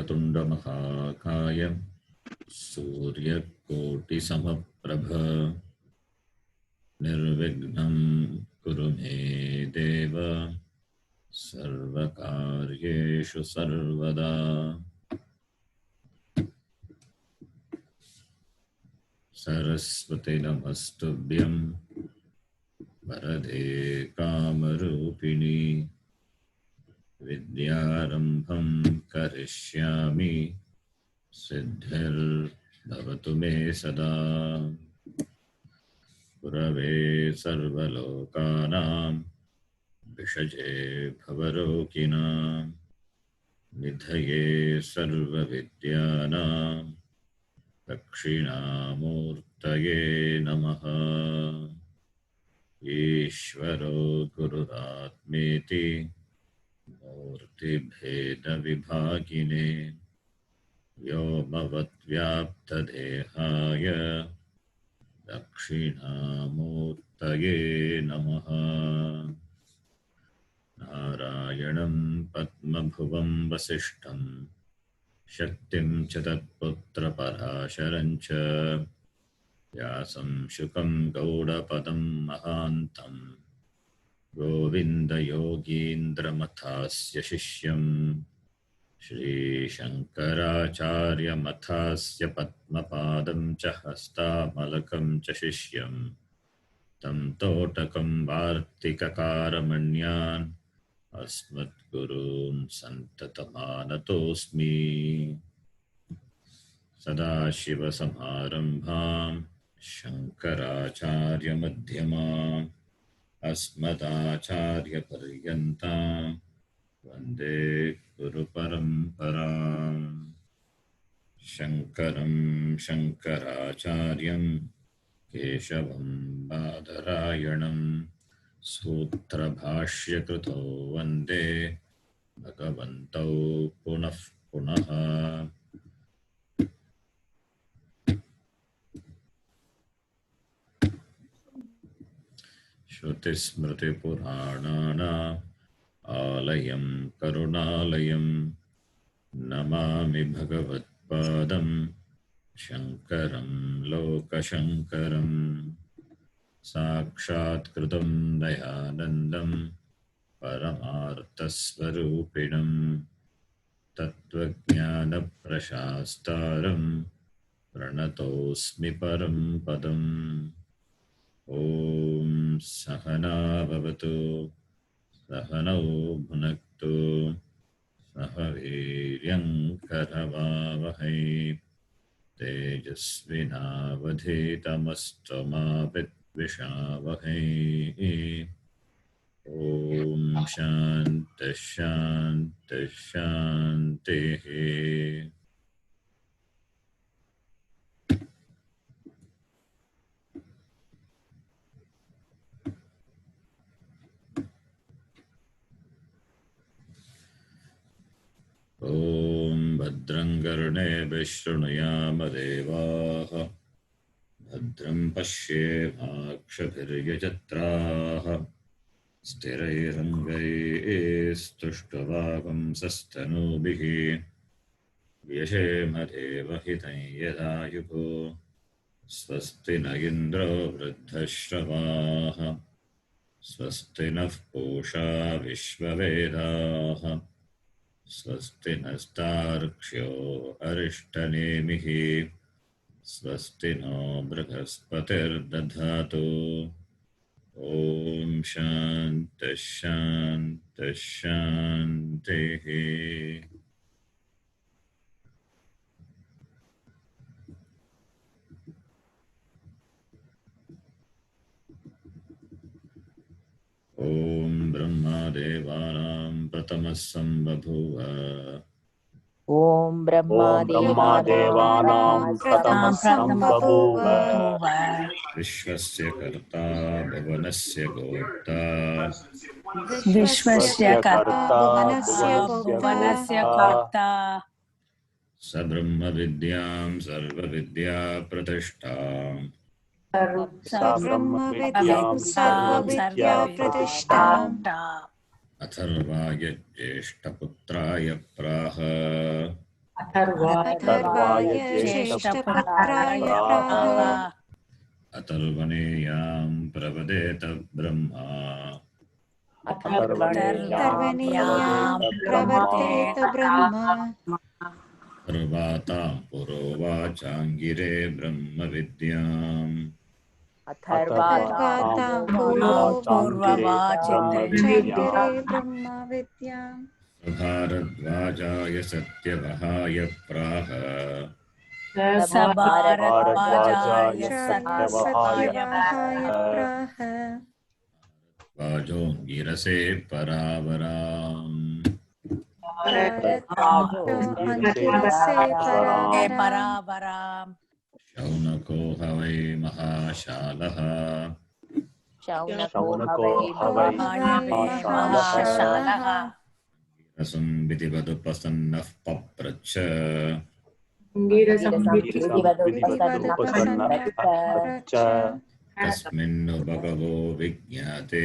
वक्रतुण्डमहाकाय सूर्यकोटिसमप्रभ निर्विघ्नं कुरु मे देव सर्वकार्येषु सर्वदा। सरस्वती नमस्तुभ्यं वरदे कामरूपिणी विद्यारम्भं करिष्यामि सिद्धिर्भवतु मे सदा। गुरवे सर्वलोकानां विषजे भवरोगिणां निधये सर्वविद्यानां दक्षिणामूर्तये नमः। ईश्वरो गुरुरात्मेति मूर्तिभेदविभागिने व्योमवद्व्याप्तदेहाय दक्षिणामूर्तये नमः। नारायणं पद्मभुवं वसिष्ठं शक्तिं च तत्पुत्रपराशरं च व्यासं शुकं गौडपदं महान्तं गोविन्दयोगीन्द्रमथास्य शिष्यं श्रीशङ्कराचार्यमथास्य पद्मपादं च हस्तामलकं च शिष्यं तं तोटकं वार्तिककारमण्यान् अस्मद्गुरून् सन्ततमानतोऽस्मि। सदाशिवसमारम्भां शङ्कराचार्यमध्यमाम् अस्मदाचार्यपर्यन्तां वन्दे गुरुपरम्पराम्। शङ्करं शङ्कराचार्यं केशवं बादरायणं सूत्रभाष्यकृतौ वन्दे भगवन्तौ पुनः पुनः। श्रुतिस्मृतिपुराणानाम् आलयं करुणालयं नमामि भगवत्पादं शङ्करं लोकशङ्करं। साक्षात्कृतं दयानन्दं परमार्थस्वरूपिणं तत्त्वज्ञानप्रशास्तारं प्रणतोऽस्मि परं पदम्। ॐ सहना भवतु सहनौ भुनक्तु सह वीर्यं करवावहै तेजस्विनावधीतमस्तु मा विद्विषावहै। ॐ शान्तिः शान्तिः शान्तिः। ॐ भद्रं कर्णेभिः शृणुयाम देवाः भद्रं पश्येमाक्षभिर्यजत्राः स्थिरैरङ्गैस्तुष्टुवागुंसस्तनूभिः व्यशेम देवहितं यदायुः। स्वस्ति न इन्द्रो वृद्धश्रवाः स्वस्ति नः पूषा विश्ववेदाः स्वस्ति नस्तार्क्ष्यो अरिष्टनेमिः स्वस्ति नो बृहस्पतिर्दधातु। ॐ शान्तिः शान्तिः शान्तिः। ॐ ब्रह्मदेवानां प्रथमः सम्बभूव ॐ ब्रह्मदेवानां प्रथमः सम्बभूव विश्वस्य कर्ता भुवनस्य गोप्ता विश्वस्य कर्ता भुवनस्य कर्ता स ब्रह्मविद्यां सर्वविद्याप्रतिष्ठाम् अथर्वाय ज्येष्ठपुत्राय प्राह अथर्वाय ज्येष्ठपुत्राय प्राह अतर्वणेयां प्रवदेत ब्रह्मा अथर्वणीयां सर्वणीयां प्रवर्तेत प्रवर्तेत ब्रह्म पर्वातां पुरोवाचाङ्गिरे ब्रह्मविद्याम् अथर्वातां पुरो पूर्ववाचित्रे चाङ्गिरे ब्रह्म विद्याम् भारद्वाजाय सत्यवहाय प्राह भारद्वाजाय सत्यवहाय सत्यवहाय प्राह वाजोऽङ्गिरसे परावराम् अंगिरसे परावराम् परावराम् शौनको ह वै महाशालः शौनको शौनको हवै महाशालः रसं विधिवदुपसन्नः पप्रच्छ विधिवदुपसन्नः कस्मिन्नु भगवो विज्ञाते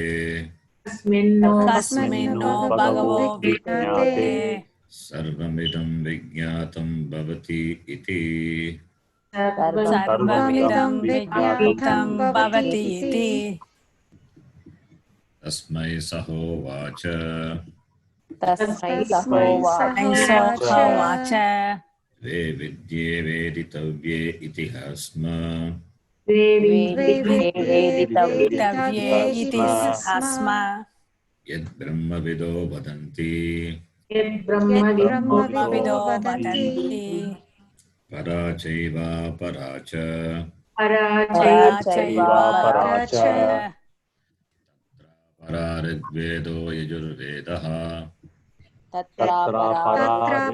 कस्मिन्नो भगवो विज्ञाते सर्वमिदं विज्ञातं भवति इति सर्वमिदं विज्ञातं भवति इति तस्मै सहोवाच तस्मै सहोवाच द्वे विद्ये वेदितव्ये इति स्म वेदितव्ये इति स्म यद्ब्रह्मविदो वदन्ति ब्रह्मविदो वदन्ति परा चैवापरा च परा च परा ऋग्वेदो यजुर्वेदः तत्र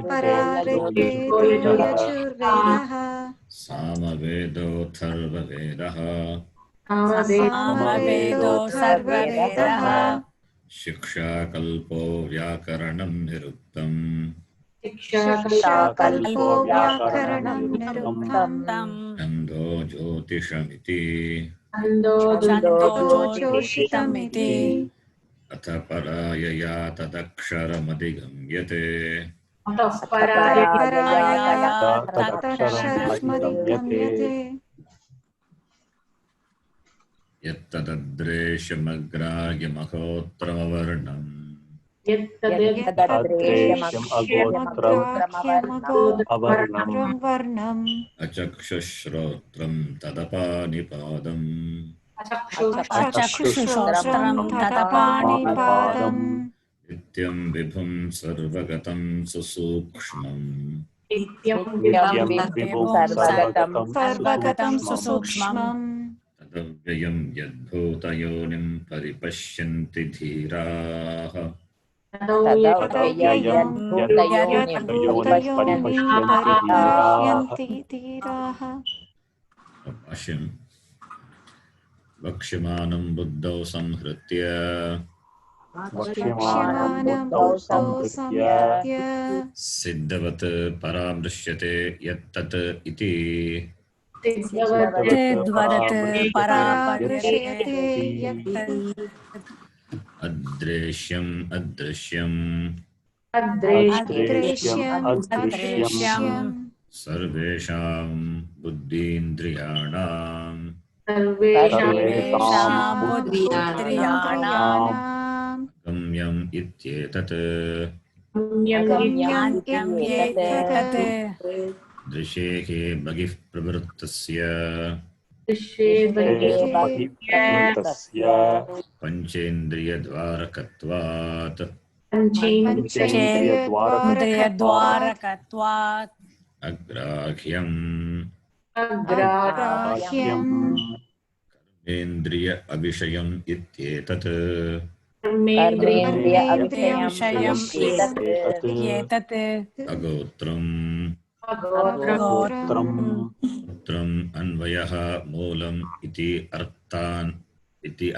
परा ऋग्वेदो यजुर्वेदः सामवेदोऽथर्ववेदः सामवेदो सर्ववेदः शिक्षाकल्पो व्याकरणं निरुक्तम् शिक्षाकल्पो व्याकरणं निरुक्तम् छन्दो ज्योतिषमिति छन्दो ज्योतिषमिति अथ परायया तदक्षरमधिगम्यते तदक्षरमधिगम्यते यत्तदद्रेश्यमग्राह्यमहोत्रमवर्णम् वर्णम् अचक्षुश्रोत्रं तदपानिपादम् चक्षुश्रोत्रं तदपाणिपादम् नित्यं विभुं सर्वगतं सुसूक्ष्मम् सर्वगतं सुसूक्ष्मम् तदव्ययं यद्भूतयोनिं परिपश्यन्ति धीराः वक्ष्यमाणं बुद्धौ संहृत्य सिद्धवत् परामृश्यते यत्तत् इति सिद्धवत् परामृश्यते अदृश्यम् अदृश्यम् सर्वेषां बुद्धीन्द्रियाणां बुद्धिन्द्रियाणां गम्यम् इत्येतत् दृशेः बहिः प्रवृत्तस्य पञ्चेन्द्रियद्वारकत्वात् द्वारकत्वात् अग्राह्यम् कर्मेन्द्रिय अविषयम् इत्येतत् अगोत्रम् गोत्रम् अन्वयः मूलम् इति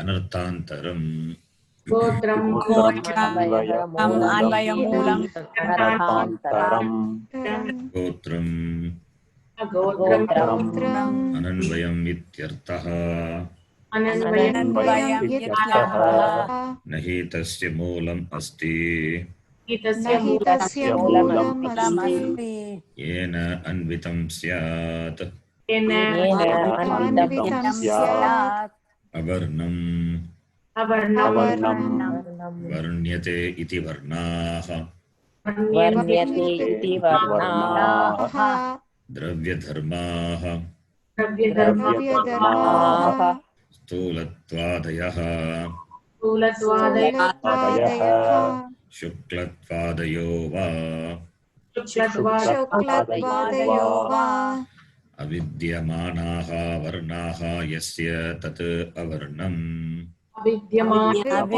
अनर्थान्तरम् गोत्रम् अनन्वयम् इत्यर्थः न हि तस्य मूलम् अस्ति न हि तस्य मूलमस्ति मूलमस्ति येन अन्वितं स्यात् येन अन्वितं अन्वितं स्यात् अवर्णम् अवर्णं वर्ण्यते इति वर्णाः वर्ण्यते इति वर्णाः द्रव्यधर्माः द्रव्यधर्माः स्थूलत्वादयः स्थूलत्वादयः शुक्लत्वादयो वा शुक्लत्वादयो वा अविद्यमानाः वर्णाः यस्य तत् अवर्णम् विद्यमानाः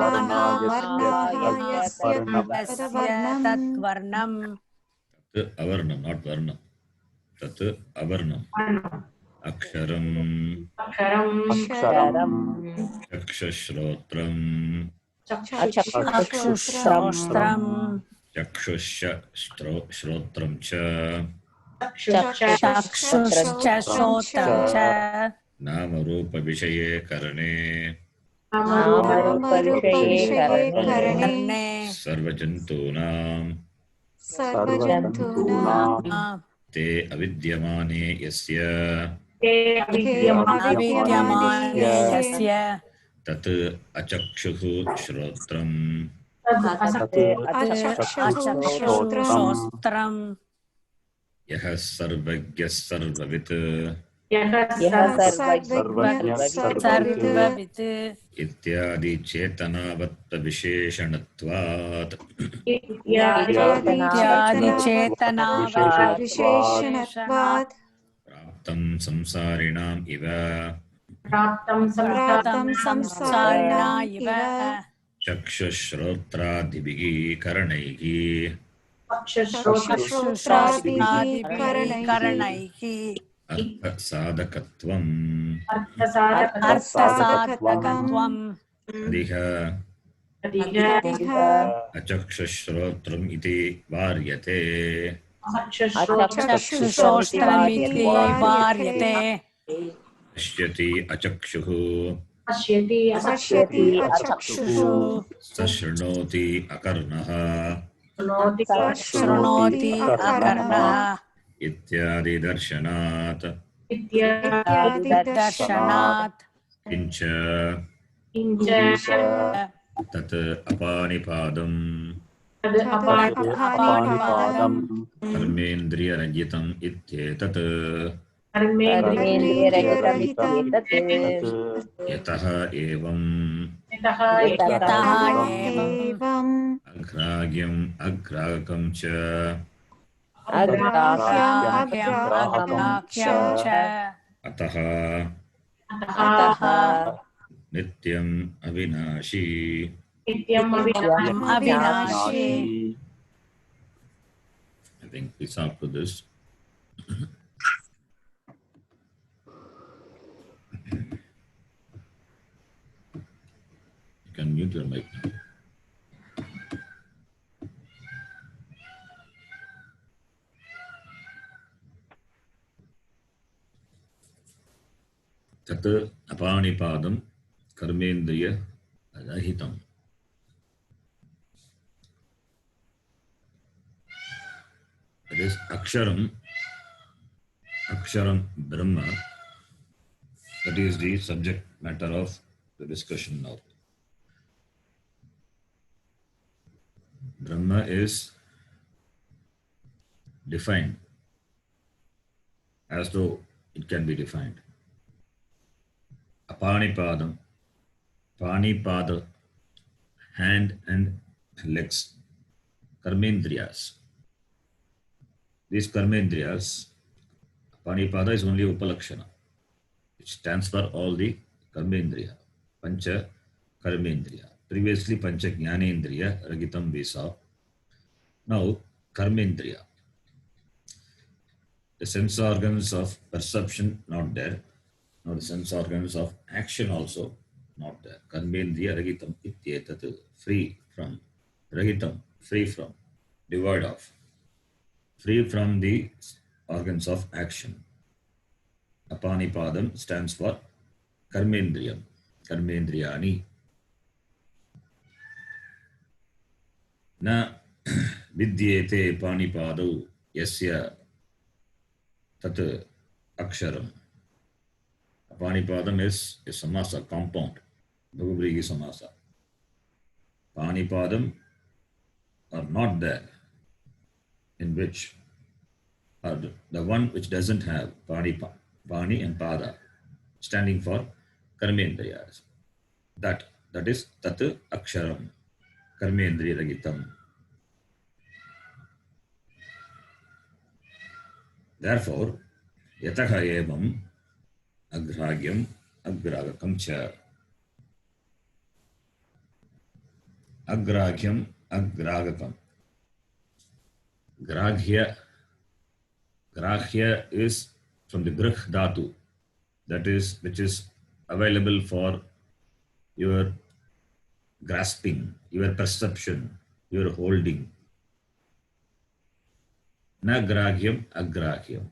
वर्णाः यस्य तस्य तदवर्णम् तत्वर्णम् तत् अवर्णम् नाट् वर्णम् तत् अवर्णम् अक्षरम् अक्षरम् चक्षुश्रोत्रम् चक्षुश्रोत्रम् चक्षुश्च श्रोत्रम् च चक्षुश्च श्रोत्रम् च नामरूपविषये करणे नामरूपविषये करणे कर्णे सर्वजन्तूनां सर्वजन्तूनां ते अविद्यमाने यस्य अविद्यमाने यस्य तत् अचक्षुः श्रोत्रम् चक्षुश्रोत्रम् यः सर्वज्ञः सर्ववित् सर्ववित् इत्यादि चेतनावत्तविशेषणत्वात् विशेषणत्वात् प्राप्तं संसारिणाम् इव प्राप्तं संसारिणा इव चक्षुश्रोत्रादिभिः करणैः चक्षुश्रोत्रादिभिः करणैः अर्थसाधकत्वम् अर्थसाधकत्वम् अधिक अचक्षुश्रोत्रम् इति वार्यते चक्षुश्रोत्रमिति वार्यते पश्यति अचक्षुः पश्यति अचक्षुः सशृणोति अकर्णः शृणोति अकर्णः इत्यादि दर्शनात् दर्शनात् किञ्च तत् अपानिपादम् अपानिपादम् कर्मेन्द्रियरहितम् इत्येतत् यतः एवम् यतः एवम् अग्राह्यम् अग्राहकम् च अग्राह्यम् च अतः नित्यम् अविनाशी अविनाशी I think we saw to this. You can mute your mic. तत् अपानिपादं कर्मेन्द्रिय रहितम्. It is Aksharam Brahma. That is the subject matter of the discussion now. Brahma is defined as though it can be defined. Apanipadam, Panipada, hand and legs, Karmendriyas. These Karmendriyas, Panipada is only Upalakshana. It stands for all the Karmendriya, Pancha Karmendriya. Previously Pancha Jnanendriya, Ragitam we saw. Now Karmendriya. The sense organs of perception not there. Now the sense organs of action also not there. Karmendriya Ragitam Ityetat, free from. Ragitam, free from, devoid of. Free from the organs of action. Apanipadam stands for Karmendriyam, Karmendriyani. न विद्येते पाणिपादौ यस्य tat aksharam. Panipadam is a samasa, compound, Bhubrigi samasa. Panipadam are not there, in which are the one which doesn't have pani and pada, standing for karmendriyas. That is tat aksharam, karmendriya ragitam. Therefore, yataha evam agragyam agragakam cha. Agragyam agragakam. Gragya is from the grah dhatu, that is, which is available for your grasping, your perception, your holding. Na grahyam agrahyam.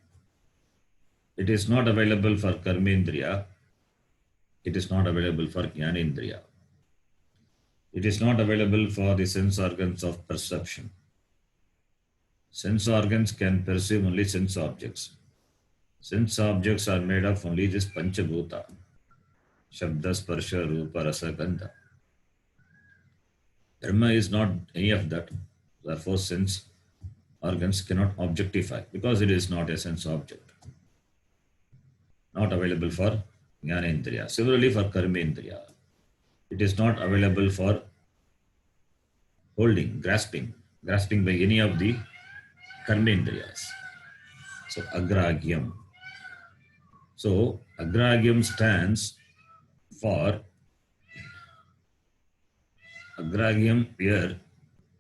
It is not available for karmendriya. It is not available for jnanendriya. It is not available for the sense organs of perception. Sense organs can perceive only sense objects. Sense objects are made of only this panchabhuta. Shabda, sparsha, rupa, rasa, gandha. Brahma is not any of that. Therefore, sense organs cannot objectify because it is not a sense object. Not available for jnanendriya. Similarly, for karmendriya, it is not available for holding, grasping by any of the karmendriyas. So, agragyam. So, agragyam stands for agragyam here.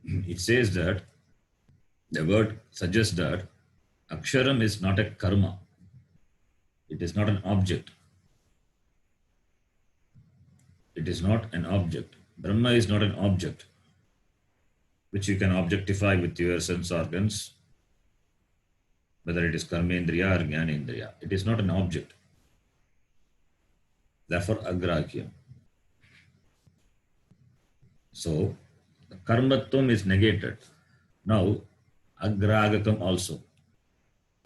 It says that the word suggests that aksharam is not a karma. It is not an object. It is not an object. Brahma is not an object which you can objectify with your sense organs, whether it is karmendriya or jnanendriya. It is not an object. Therefore, agrahyam. So, the karmatvam is negated. Now, agragakam also.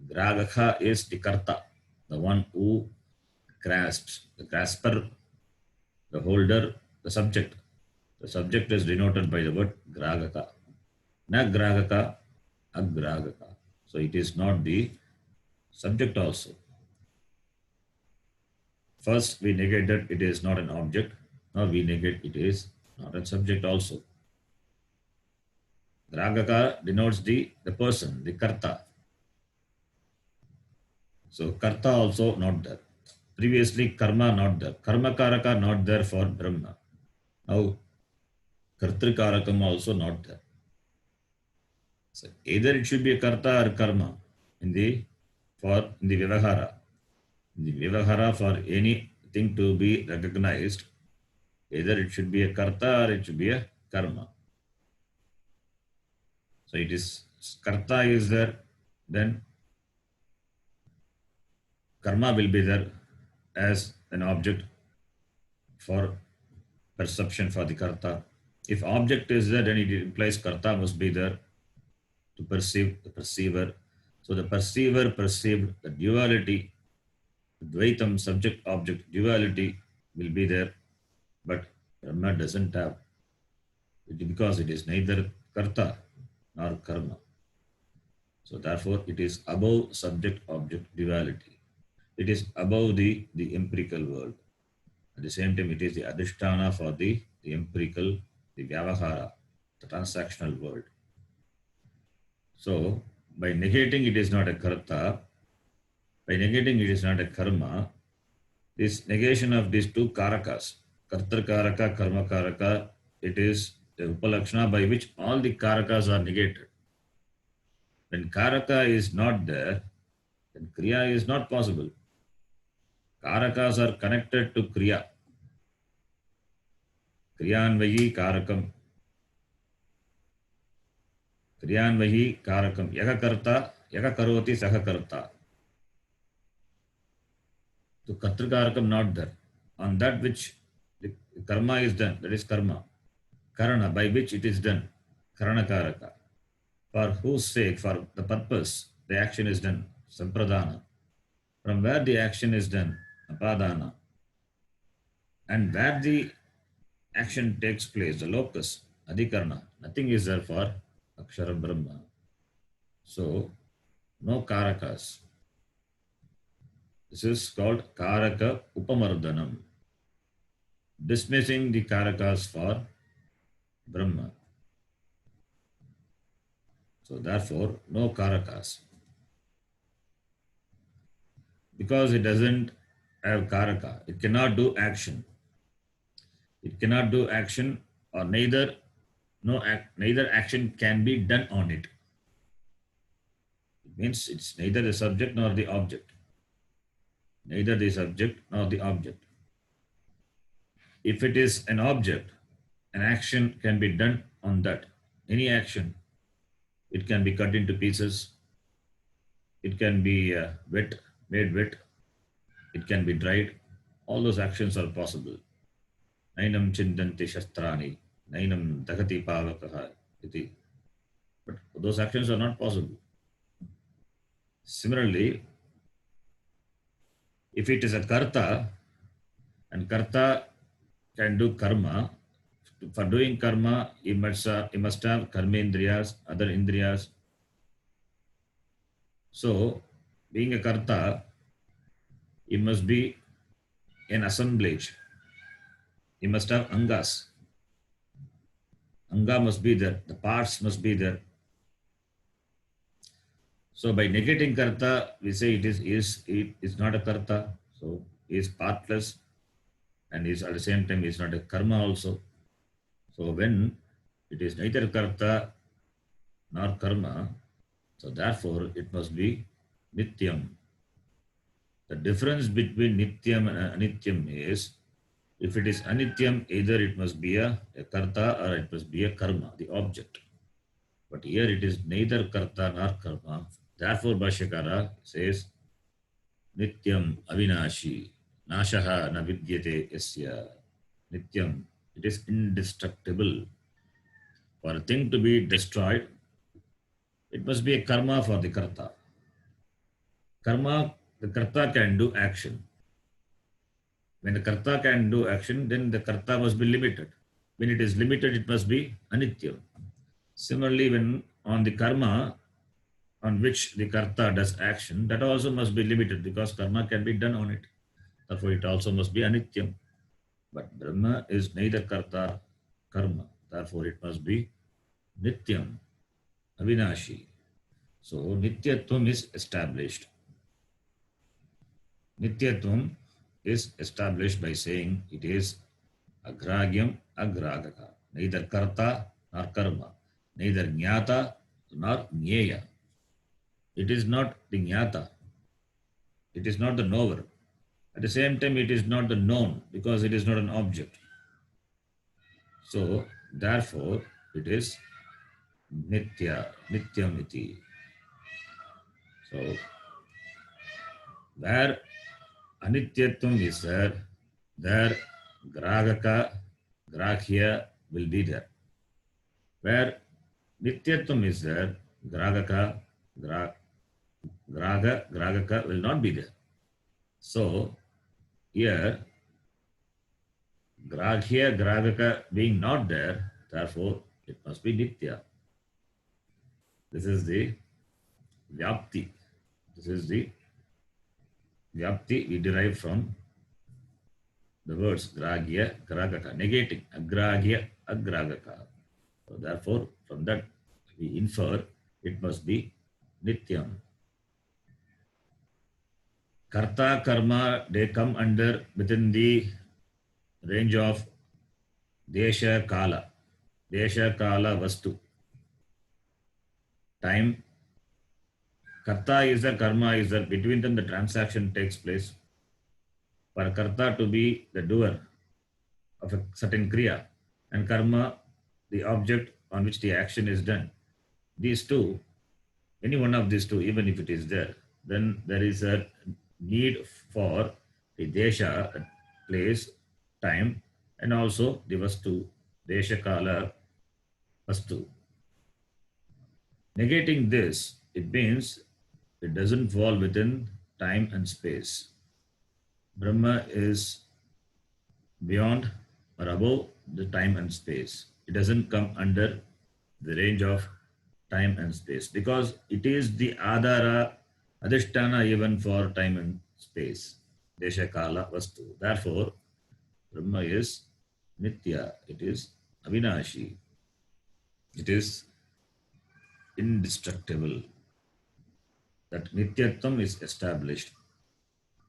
Gragaka is the karta, the one who grasps, the grasper, the holder, the subject. The subject is denoted by the word gragaka. Na gragaka, agragaka. So it is not the subject also. First we negated it is not an object. Now we negate it is not a subject also. Gragaka denotes the person, the karta. So karta also not there. Previously karma not there. Karma karaka not there for Brahma. Now kartrikarakam also not there. So either it should be a karta or karma in the Vyavahara. In the Vyavahara, for anything to be recognized, either it should be a karta or it should be a karma. So it is karta is there, then karma will be there as an object for perception for the karta. If object is there, then it implies karta must be there to perceive the perceiver. So the perceiver perceived the duality, Dvaitam, subject-object duality will be there, but Brahma doesn't have it because it is neither karta nor karma. So therefore it is above subject-object duality. It is above the empirical world. At the same time, it is the adhisthana for the empirical, the vyavahara, the transactional world. So by negating it is not a karta, by negating it is not a karma, this negation of these two karakas, karta karaka, karma karaka, it is the upalakshana by which all the karakas are negated. When karaka is not there, then kriya is not possible. Karakas are connected to kriya. Kriyanvayi karakam. Kriyanvayi karakam. Yaga karta, yaga karoti, saha karta. So katrikarakam not there. On that which the karma is done, that is karma. Karana, by which it is done. Karanakaraka. For whose sake, for the purpose, the action is done. Sampradana. From where the action is done. Apadana. And where the action takes place, the locus, Adhikarana. Nothing is there for Akshara Brahma. So, no Karakas. This is called Karaka Upamardhanam. Dismissing the Karakas for Brahma. So therefore, no Karakas. Because it doesn't have Karaka, it cannot do action. It cannot do action, or neither action can be done on it. It means it's neither the subject nor the object. Neither the subject nor the object. If it is an object, an action can be done on that. Any action. It can be cut into pieces. It can be made wet. It can be dried. All those actions are possible. Nainam chindanti shastrani, nainam dagati pavakaha iti. But those actions are not possible. Similarly, if it is a karta, and karta can do karma, for doing karma, he must have karmendriyas, other indriyas. So, being a karta, he must be an assemblage. He must have angas. Anga must be there. The parts must be there. So, by negating karta, we say it is not a karta. So, he is partless, and is at the same time is not a karma also. So when it is neither karta nor karma, so therefore it must be nityam. The difference between nityam and anityam is, if it is anityam, either it must be a karta or it must be a karma, the object. But here it is neither karta nor karma. Therefore Bhashyakara says, nityam avinashi, nashaha na vidyate yasya. Nityam, it is indestructible. For a thing to be destroyed, it must be a karma for the karta. Karma, the karta can do action. When the karta can do action, then the karta must be limited. When it is limited, it must be anityam. Similarly, when on the karma on which the karta does action, that also must be limited, because karma can be done on it. Therefore, it also must be anityam. But Brahma is neither karta, karma. Therefore, it must be nityam, avinashi. So, nityatvam is established. Nityatvam is established by saying it is agragyam, agragaka. Neither karta nor karma. Neither jnata nor jnaya. It is not the jnata. It is not the knower. At the same time, it is not the known, because it is not an object. So, therefore, it is nitya, nityamiti. So, where anityatvam is there gragaka, graghya will be there. Where nityatvam is there, gragaka, gragaka will not be there. So, here, graghya, gragaka being not there, therefore, it must be nitya. This is the vyapti. This is the vyapti we derive from the words gragya, gragaka, negating agragya, agragaka. So, therefore, from that we infer it must be nityam. Karta, karma, they come under within the range of desha, kala. Desha, kala, vastu. Time. Karta is there, karma is there. Between them, the transaction takes place. For karta to be the doer of a certain kriya, and karma, the object on which the action is done. These two, any one of these two, even if it is there, then there is a need for the desha, place, time, and also the vastu, desha, kala, vastu. Negating this, it means it doesn't fall within time and space. Brahma is beyond or above the time and space. It doesn't come under the range of time and space because it is the adhara, adhisthana even for time and space. Desha kala vastu. Therefore, Brahma is nitya. It is avinashi. It is indestructible. That nityatvam is established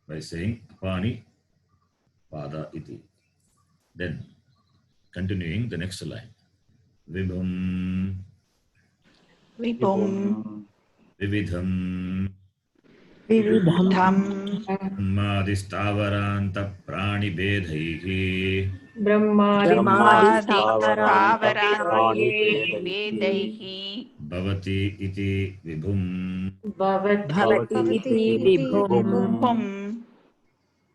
by saying apani pada iti. Then, continuing the next line. Vibhum, Vibhum. vividham, Vividham. brahmadisthavaranta prani bedhaihi, ब्रह्मादिस्तावरान्तप्राणिभेदैः bhavati iti vibhum. भवति इति विभुम्.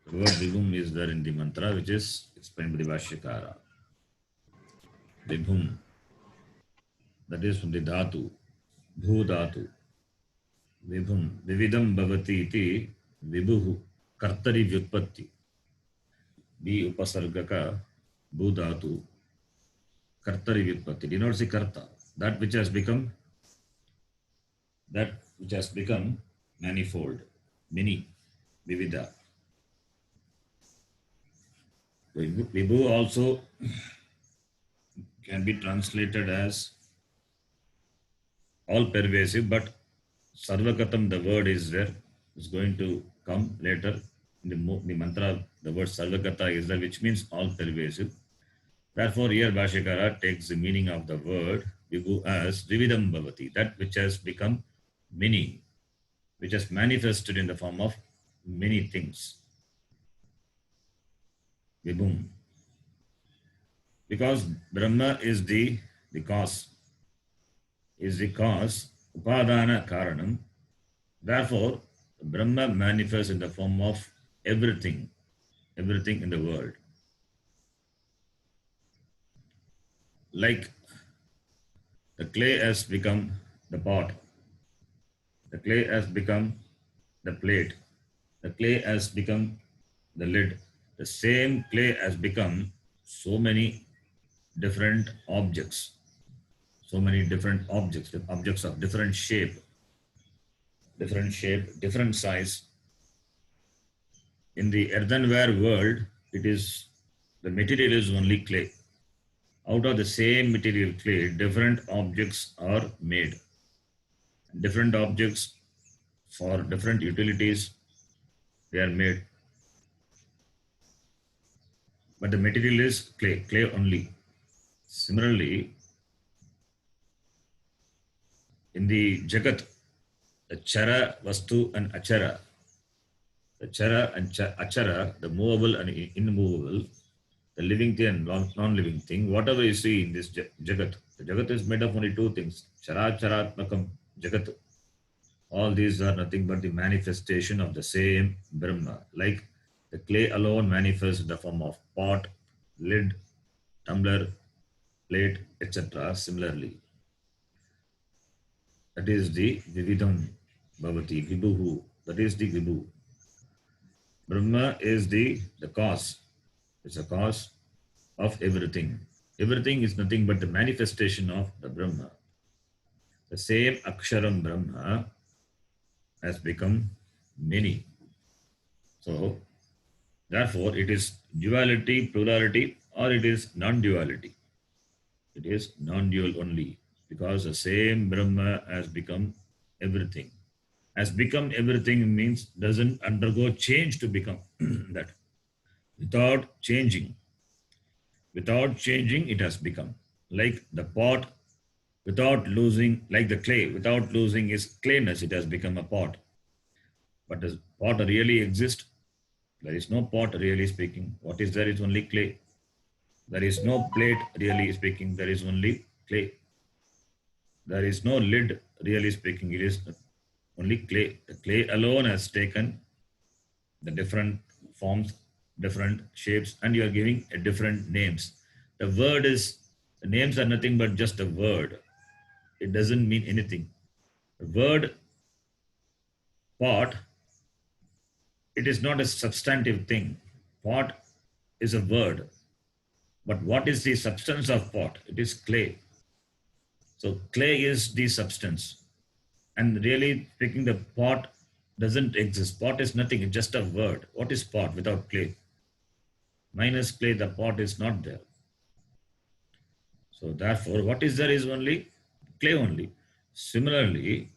The word vibhum is there in the mantra which is explained by the Vashyakara. Vibhum. That is from the dhatu, bhu dhatu. Vibhum, vividam bhavati iti vibhuhu, kartari vyutpatti. Bi upasargaka, bhu dhatu, kartari vyutpatti. Denotes the karta, that which has become manifold, many, vivida. Vibhu also can be translated as all pervasive, but Sarvakatam, the word is there, is going to come later in the mantra. The word Sarvakata is there, which means all pervasive. Therefore, here Bhashyakara takes the meaning of the word Vibhu as Vividam Bhavati, that which has become many, which has manifested in the form of many things. Vibhum. Because Brahma is the cause, Upadana Karanam. Therefore, Brahma manifests in the form of everything in the world. Like the clay has become the pot, the clay has become the plate, the clay has become the lid. The same clay has become so many different objects, objects of different shape, different size. In the earthenware world, the material is only clay. Out of the same material clay, different objects are made. Different objects for different utilities, they are made. But the material is clay only. Similarly, in the Jagat, the Chara, Vastu and Achara, the Chara and Achara, the movable and immovable, the living thing and non-living thing, whatever you see in this Jagat, the Jagat is made of only two things, Chara Charatmakam Jagat. All these are nothing but the manifestation of the same Brahma. Like the clay alone manifests in the form of pot, lid, tumbler, plate, etc. Similarly, that is the Vividam Bhavati, Vibhuhu. That is the Vibhu. Brahma is the cause. It's a cause of everything. Everything is nothing but the manifestation of the Brahma. The same Aksharam Brahma has become many. So, therefore, it is duality, plurality, or it is non-duality. It is non-dual only, because the same Brahma has become everything. Has become everything means doesn't undergo change to become that. Without changing, it has become. Like the pot, without losing, like the clay, without losing its clayness, it has become a pot. But does pot really exist? There is no pot really speaking. What is there is only clay. There is no plate really speaking. There is only clay. There is no lid really speaking. It is only clay. The clay alone has taken the different forms, different shapes, and you are giving a different names. The names are nothing but just a word. It doesn't mean anything. The word pot, it is not a substantive thing. Pot is a word. But what is the substance of pot? It is clay. So clay is the substance. And really speaking, the pot doesn't exist. Pot is nothing, it's just a word. What is pot without clay? Minus clay, the pot is not there. So therefore, what is there is only clay only. Similarly,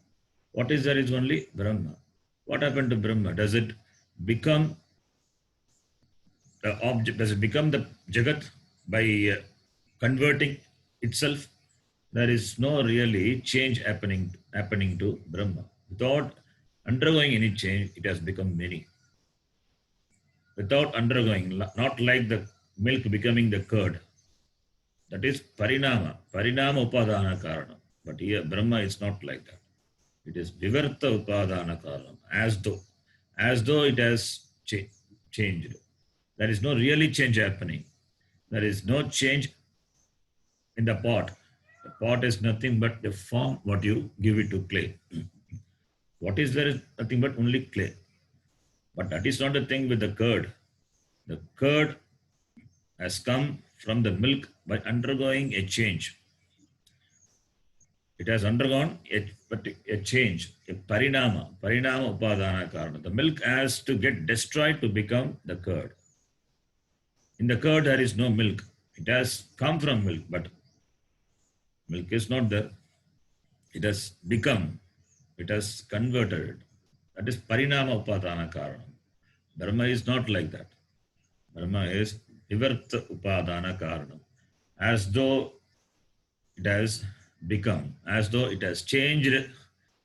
what is there is only Brahma. What happened to Brahma? Does it become the object? Does it become the Jagat by converting itself? There is no really change happening to Brahma. Without undergoing any change, it has become many. Without undergoing, not like the milk becoming the curd. That is parinama upadana karanam. But here Brahma is not like that. It is vivarta upadana karanam, as though it has changed. There is no really change happening. There is no change in the pot. The pot is nothing but the form what you give it to clay. What is there is nothing but only clay. But that is not the thing with the curd. The curd has come from the milk by undergoing a change. It has undergone a change, a parinama upadana karana. The milk has to get destroyed to become the curd. In the curd, there is no milk. It has come from milk, but milk is not there. It has become, it has converted. That is parinama upadana karanam. Dharma is not like that. Dharma is vivarta upadana karanam. As though it has become, as though it has changed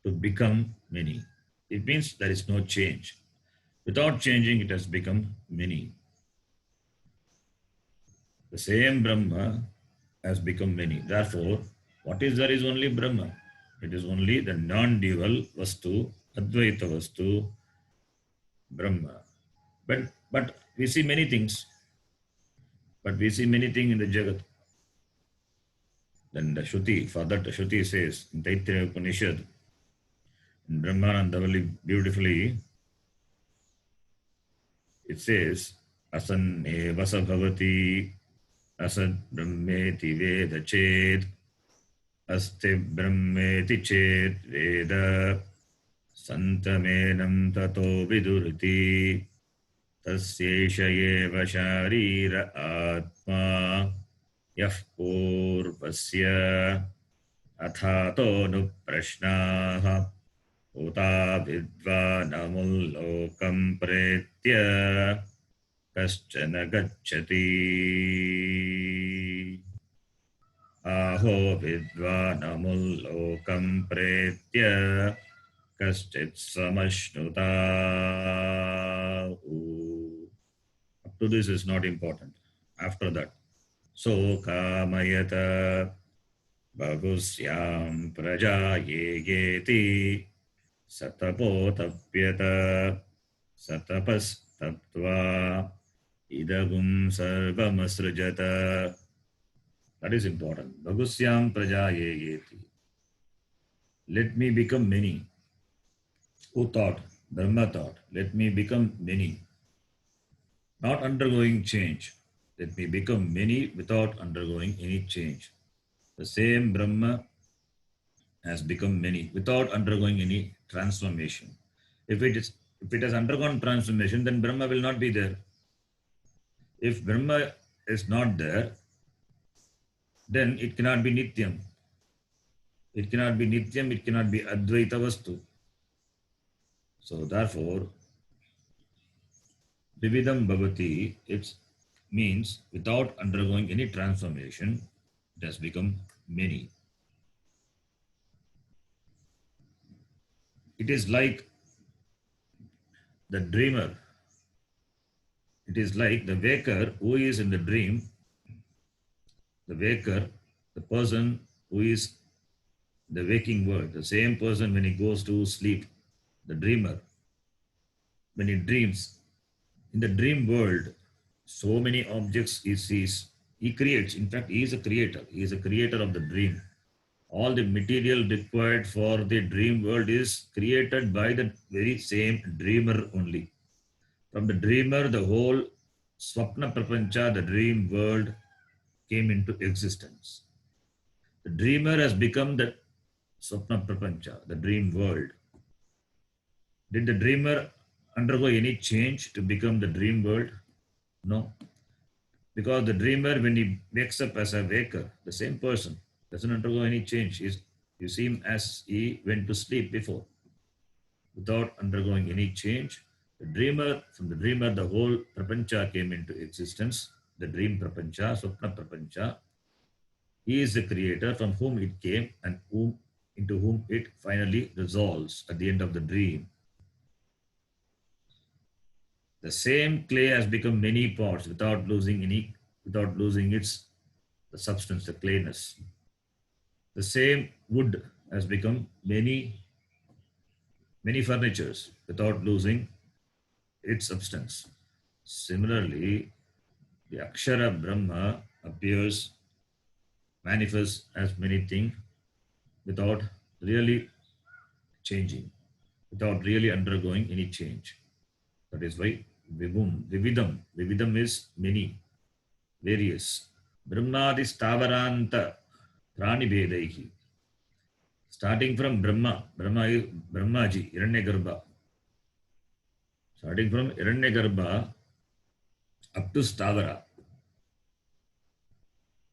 to become many. It means there is no change. Without changing, it has become many. The same Brahma has become many. Therefore, what is there is only Brahma. It is only the non-dual Vastu, Advaita Vastu, Brahma. But we see many things. But we see many things in the Jagat. Then the Shruti, for that the Shruti says in Taittiriya Upanishad, in Brahmananda very beautifully, it says, Asanne vasa bhavati asad brahmeti veda ched asti brahmeti ched veda santamenam tato viduriti tasyesha eva sharira atma yah purvasya athato nuprashnaha uta vidvanamulokam pretya kaschana gacchati aho vidvanamulokam pretya kaschit samashnuta. Up to this is not important. After that, so kamayata bagusyam praja yegeti satapotapyata satapas tattva idagum sarvamasrujata. That is important. Bagusyam praja yegeti. Let me become many. Who thought? Brahma thought. Let me become many. Not undergoing change. Let me become many without undergoing any change. The same Brahma has become many without undergoing any transformation. If it has undergone transformation, then Brahma will not be there. If Brahma is not there, then it cannot be Nityam. It cannot be Nityam, it cannot be Advaita Vastu. So therefore, Vividam Bhavati, it means without undergoing any transformation, it has become many. It is like the dreamer. It is like the waker who is in the dream. The waker, the person who is the waking world, the same person when he goes to sleep, the dreamer, when he dreams, in the dream world, so many objects he sees, he creates. In fact, he is a creator. He is a creator of the dream. All the material required for the dream world is created by the very same dreamer only. From the dreamer, the whole Swapna Prapancha, the dream world, came into existence. The dreamer has become the Swapna Prapancha, the dream world. Did the dreamer undergo any change to become the dream world? No. Because the dreamer, when he wakes up as a waker, the same person, doesn't undergo any change. You see him as he went to sleep before, without undergoing any change. The dreamer, from the dreamer, the whole prapancha came into existence. The dream prapancha, Swapna prapancha. He is the creator from whom it came and into whom it finally resolves at the end of the dream. The same clay has become many parts without losing its the substance, the clayness. The same wood has become many furnitures without losing its substance. Similarly, the Akshara Brahma appears, manifests as many things without really changing, without really undergoing any change. That is why Vibhum, Vividam. Vividam is many, various. Brahmadi Stavaranta Prani Vedaihi. Starting from Brahma is Brahmaji, Hiranyagarbha. Starting from Hiranyagarbha up to Stavara.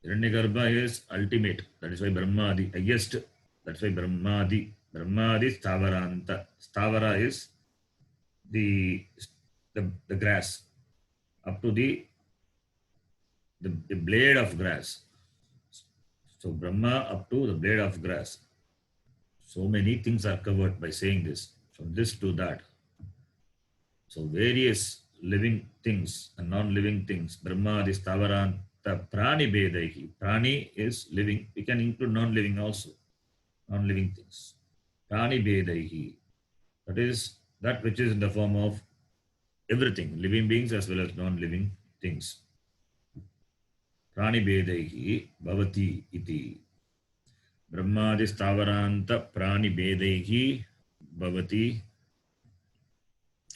Hiranyagarbha is ultimate. That is why Brahmadi, highest. That's why Brahmadi Stavaranta. Stavara is the grass. Up to the blade of grass. So Brahma up to the blade of grass. So many things are covered by saying this. From this to that. So various living things and non-living things. Brahma, the Stavaranta, Prani Bedaihi. Prani is living. We can include non-living also. Non-living things. Prani Bedaihi. That is that which is in the form of everything. Living beings as well as non-living things. Prani Bedaihi Bhavati iti. Brahmadi Stavaranta Prani Bedaihi Bhavati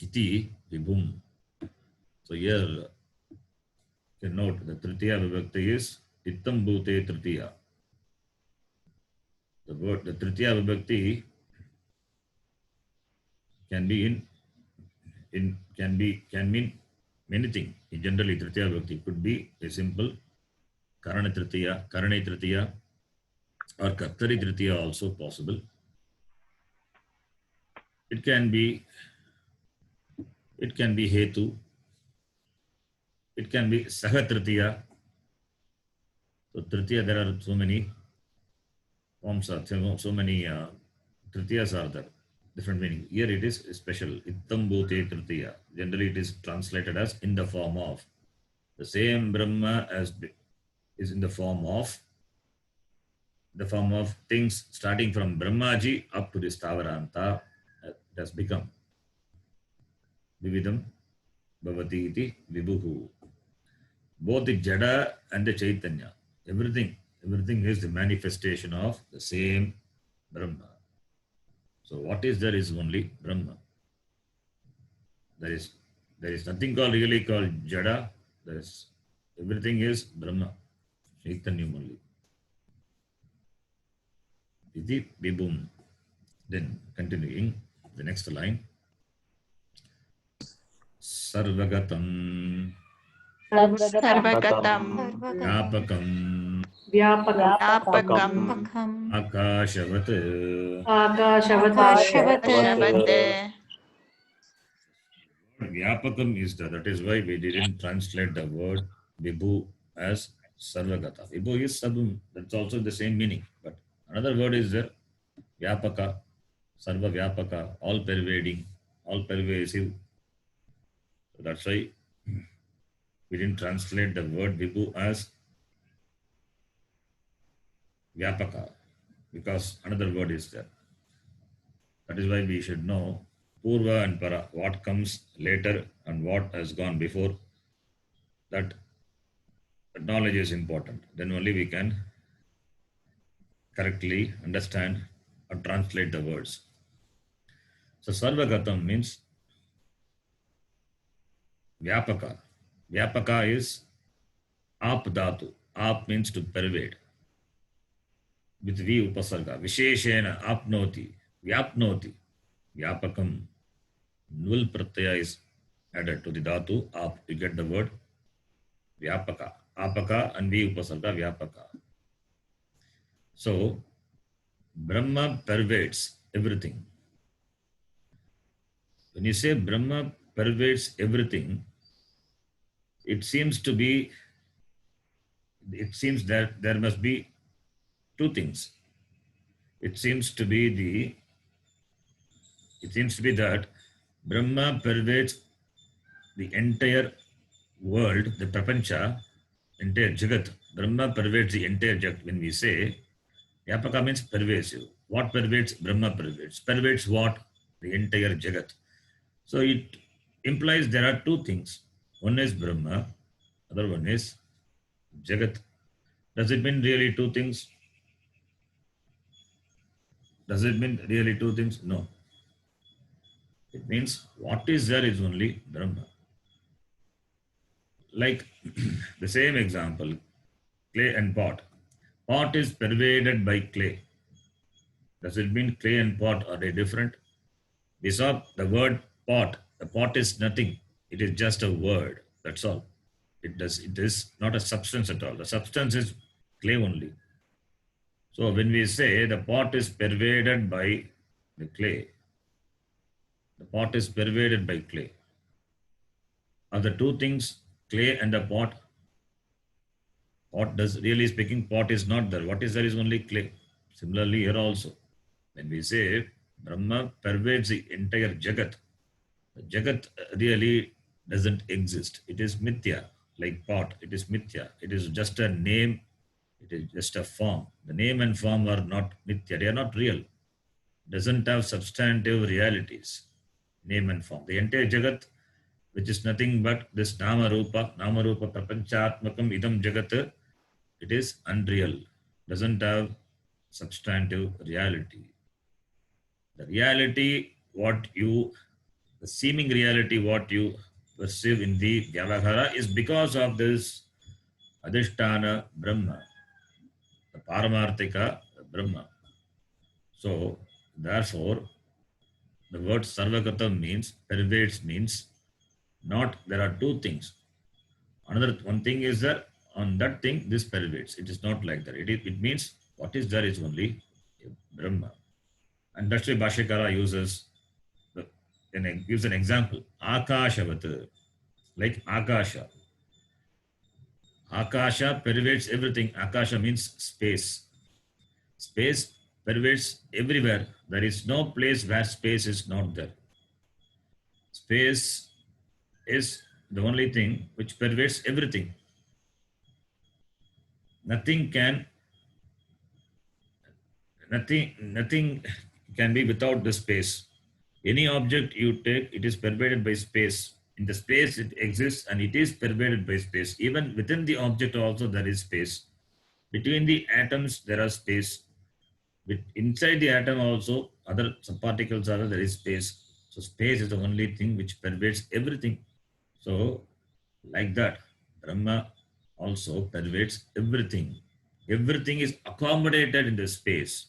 iti Vibhum. So here you can note the Tritiya Vibhakti is Ittam Bhute Tritiya. The word, the Tritiya Vibhakti can mean many things. Generally, Tritiya Vibhakti could be a simple Karana Tritiya, or Kartari Tritiya also possible. It can be Hetu. It can be Saha Tritiya. So Tritiya, there are so many forms, so many Tritiyas are there. Different meaning. Here it is special. Ittam Bhute Tritiya. Generally it is translated as in the form of. The same Brahma is in the form of things starting from Brahmaji up to the Stavaranta. It has become Vividam Bhavati iti Vibhuhu. Both the Jada and the Chaitanya. Everything is the manifestation of the same Brahma. So what is there is only Brahma. There is nothing really called Jada. Everything is Brahma. Chaitanyam only. Iti Vibhum. Then continuing the next line. Sarvagatam Sarvagatam Vyapakam Vyapakam Akashavat. Akashavat. Shavate. Vyapakam is that is why we didn't translate the word Vibhu as Sarvagata. Vibhu is Sabhum. That's also the same meaning. But another word is there, Vyapaka, Sarva Vyapaka, all pervading, all pervasive. So that's why we didn't translate the word Vibhu as Vyapaka, because another word is there. That is why we should know Purva and Para, what comes later and what has gone before. That knowledge is important. Then only we can correctly understand or translate the words. So Sarvagatam means Vyapaka. Vyapaka is Ap Dhatu. Ap means to pervade. With V upasarga. Visheshena apnoti. Vyapnoti. Vyapakam. Nul pratyaya is added to the dhatu. Ap. You get the word Vyapaka. Apaka and V upasarga Vyapaka. So, Brahma pervades everything. When you say Brahma pervades everything, it seems that there must be two things. It seems to be that Brahma pervades the entire world, the prapancha, entire jagat. Brahma pervades the entire jagat. When we say Vyapaka means pervasive. What pervades? Brahma pervades. Pervades what? The entire jagat. So it implies there are two things. One is Brahma, other one is Jagat. Does it mean really two things? Does it mean really two things? No. It means what is there is only Brahma. Like the same example, clay and pot. Pot is pervaded by clay. Does it mean clay and pot are they different? We saw the word pot. The pot is nothing. It is just a word. That's all. It is not a substance at all. The substance is clay only. So when we say the pot is pervaded by the clay, the pot is pervaded by clay. Are the two things clay and the pot? Pot does, really speaking, pot is not there. What is there is only clay. Similarly here also. When we say Brahma pervades the entire Jagat, the Jagat really doesn't exist. It is mithya, like pot. It is mithya. It is just a name. It is just a form. The name and form are not mithya. They are not real. Doesn't have substantive realities. Name and form. The entire Jagat, which is nothing but this Nama Rupa Prapanchatmakam Idam Jagat, it is unreal. Doesn't have substantive reality. The reality, the seeming reality, what you perceive in the Vyavahara is because of this Adhisthana Brahma, the Paramarthika Brahma. So, therefore, the word Sarvagatam means, pervades means, not there are two things. Another one thing is that on that thing, this pervades. It is not like that. It means what is there is only Brahma. And that's why Bhashyakara gives an example. Akashavat, like Akasha. Akasha pervades everything. Akasha means space. Space pervades everywhere. There is no place where space is not there. Space is the only thing which pervades everything. Nothing can be without the space. Any object you take, it is pervaded by space. In the space it exists and it is pervaded by space. Even within the object also there is space. Between the atoms there are space. Inside the atom also other subparticles are there is space. So space is the only thing which pervades everything. So like that, Brahma also pervades everything. Everything is accommodated in the space.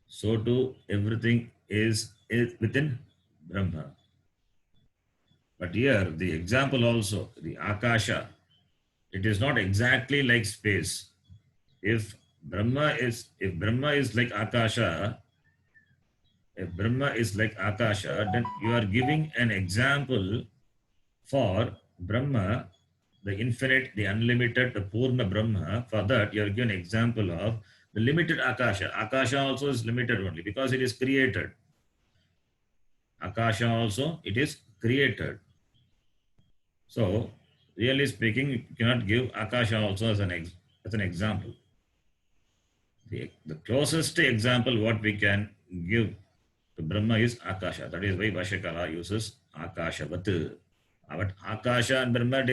So too everything is within Brahma. But here the example also, the Akasha, it is not exactly like space. If Brahma is like Akasha, then you are giving an example for Brahma, the infinite, the unlimited, the Purna Brahma. For that, you are given an example of the limited Akasha. Akasha also is limited only because it is created. Akasha also, it is created. So, really speaking, you cannot give Akasha also as an example. The closest example what we can give to Brahma is Akasha. That is why Bhashyakara uses Akashavat. But Akasha and Brahma,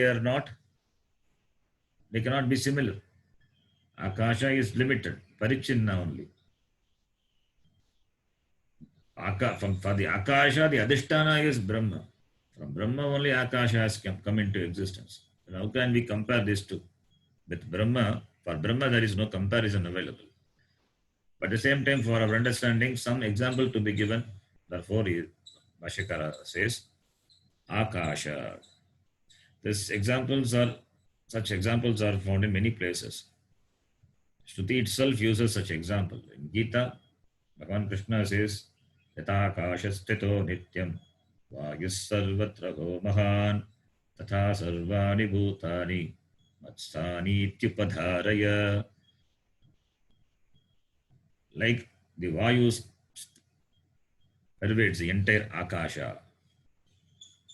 they cannot be similar. Akasha is limited. parichinna only. For the Akasha, the Adhisthana is Brahma. From Brahma only Akasha has come into existence. And how can we compare these two? With Brahma, for Brahma there is no comparison available. But at the same time, for our understanding, some example to be given. Therefore, Bhashyakara says, Akasha. Such examples are found in many places. Shruti itself uses such example. In Gita, Bhagavan Krishna says, Yata akashastito nityam vayus sarvatra go mahan tatha sarvani bhutani matsani ityupadharaya. Like the Vayus pervades the entire Akasha.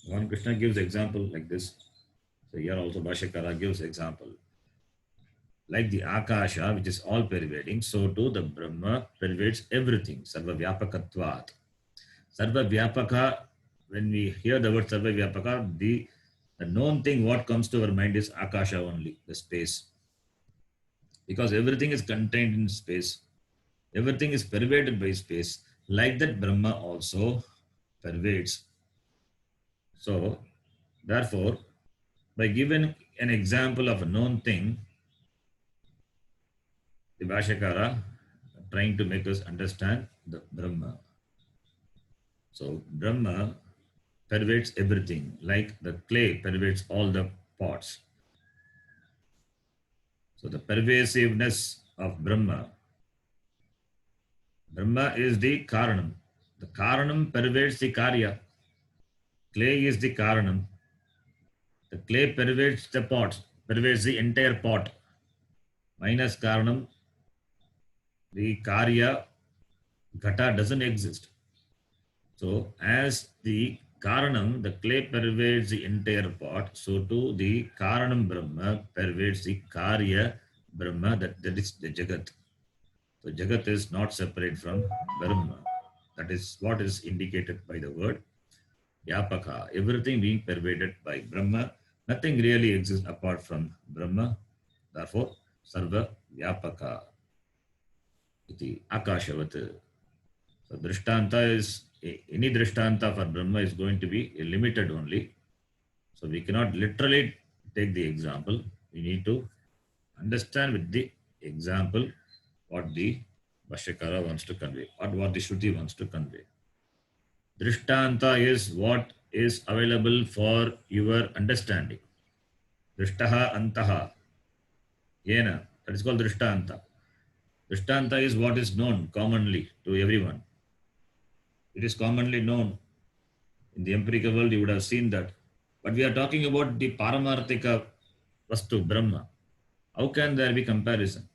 Bhagavan Krishna gives example like this. So here also Bhashyakara gives example. Like the Akasha, which is all pervading, so too the Brahma pervades everything. Sarva Vyapakatvat. Sarva Vyapaka, when we hear the word Sarva Vyapaka, the known thing what comes to our mind is Akasha only, the space. Because everything is contained in space. Everything is pervaded by space. Like that, Brahma also pervades. So, therefore, by giving an example of a known thing, the Bhashyakara trying to make us understand the Brahma. So, Brahma pervades everything, like the clay pervades all the pots. So, the pervasiveness of Brahma is the Karanam. The Karanam pervades the Karya. Clay is the Karanam. The clay pervades the pot, pervades the entire pot. Minus Karanam, the Karya, Ghata doesn't exist. So, as the Karanam, the clay pervades the entire pot, so too the Karanam Brahma pervades the Karya Brahma, that is the Jagat. So, Jagat is not separate from Brahma. That is what is indicated by the word Vyapaka. Everything being pervaded by Brahma. Nothing really exists apart from Brahma. Therefore, Sarva Vyapaka. Iti Akashavat. So, Drishtanta is, any Drishtanta for Brahma is going to be limited only. So, we cannot literally take the example. We need to understand with the example what the Bhashyakara wants to convey, or what the Shruti wants to convey. Drishtanta is what is available for your understanding. Drishtaha antaha. Yena. That is called Drishtanta. Drishtanta is what is known commonly to everyone. It is commonly known. In the empirical world, you would have seen that. But we are talking about the Paramarthika Vastu, Brahma. How can there be comparison?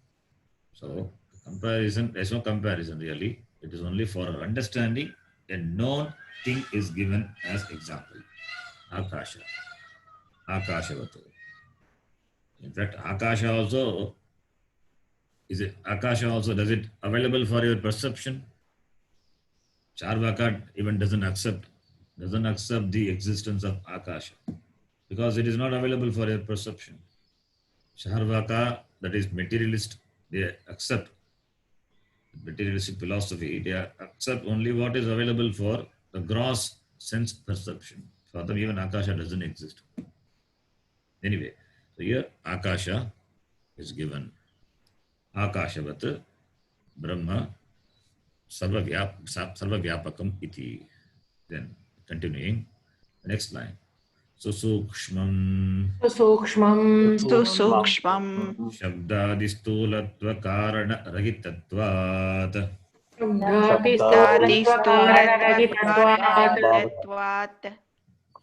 So, comparison, there is no comparison really. It is only for our understanding. A known thing is given as example. Akasha. Akashavatu. In fact, Akasha also, does it available for your perception? Charvaka even doesn't accept the existence of Akasha because it is not available for your perception. Charvaka, that is materialist, they accept materialistic philosophy. They accept only what is available for the gross sense perception. For them, even Akasha doesn't exist. Anyway, so here Akasha is given. Akashavat Brahma Sarva Vyapakam iti. Then continuing, the next line. Susukshmam Susukshmam Shabdadisthulatva Karana Rahitatvat. Disthulatvat.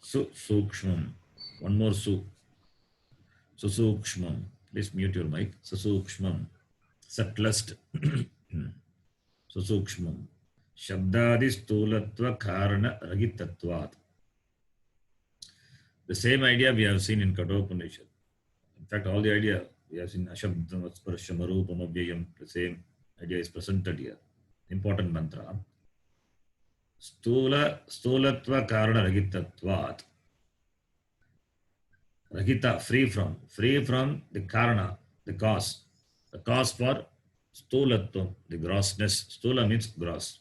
Susukshmam. One more su. Susukshmam. Please mute your mic. Susukshmam. Subtlest. Susukshmam. Shabdadisthulatva Karana Rahitatvat. The same idea we have seen in Kathopanishad. In fact, all the idea we have seen Ashabdam Vatsparasham Arupam Abhyayam. The same idea is presented here. Important mantra. Sthulatva Karana Rahitatvat. Rahita, free from the Karana, the cause for Stulatvam, the grossness. Stula means gross.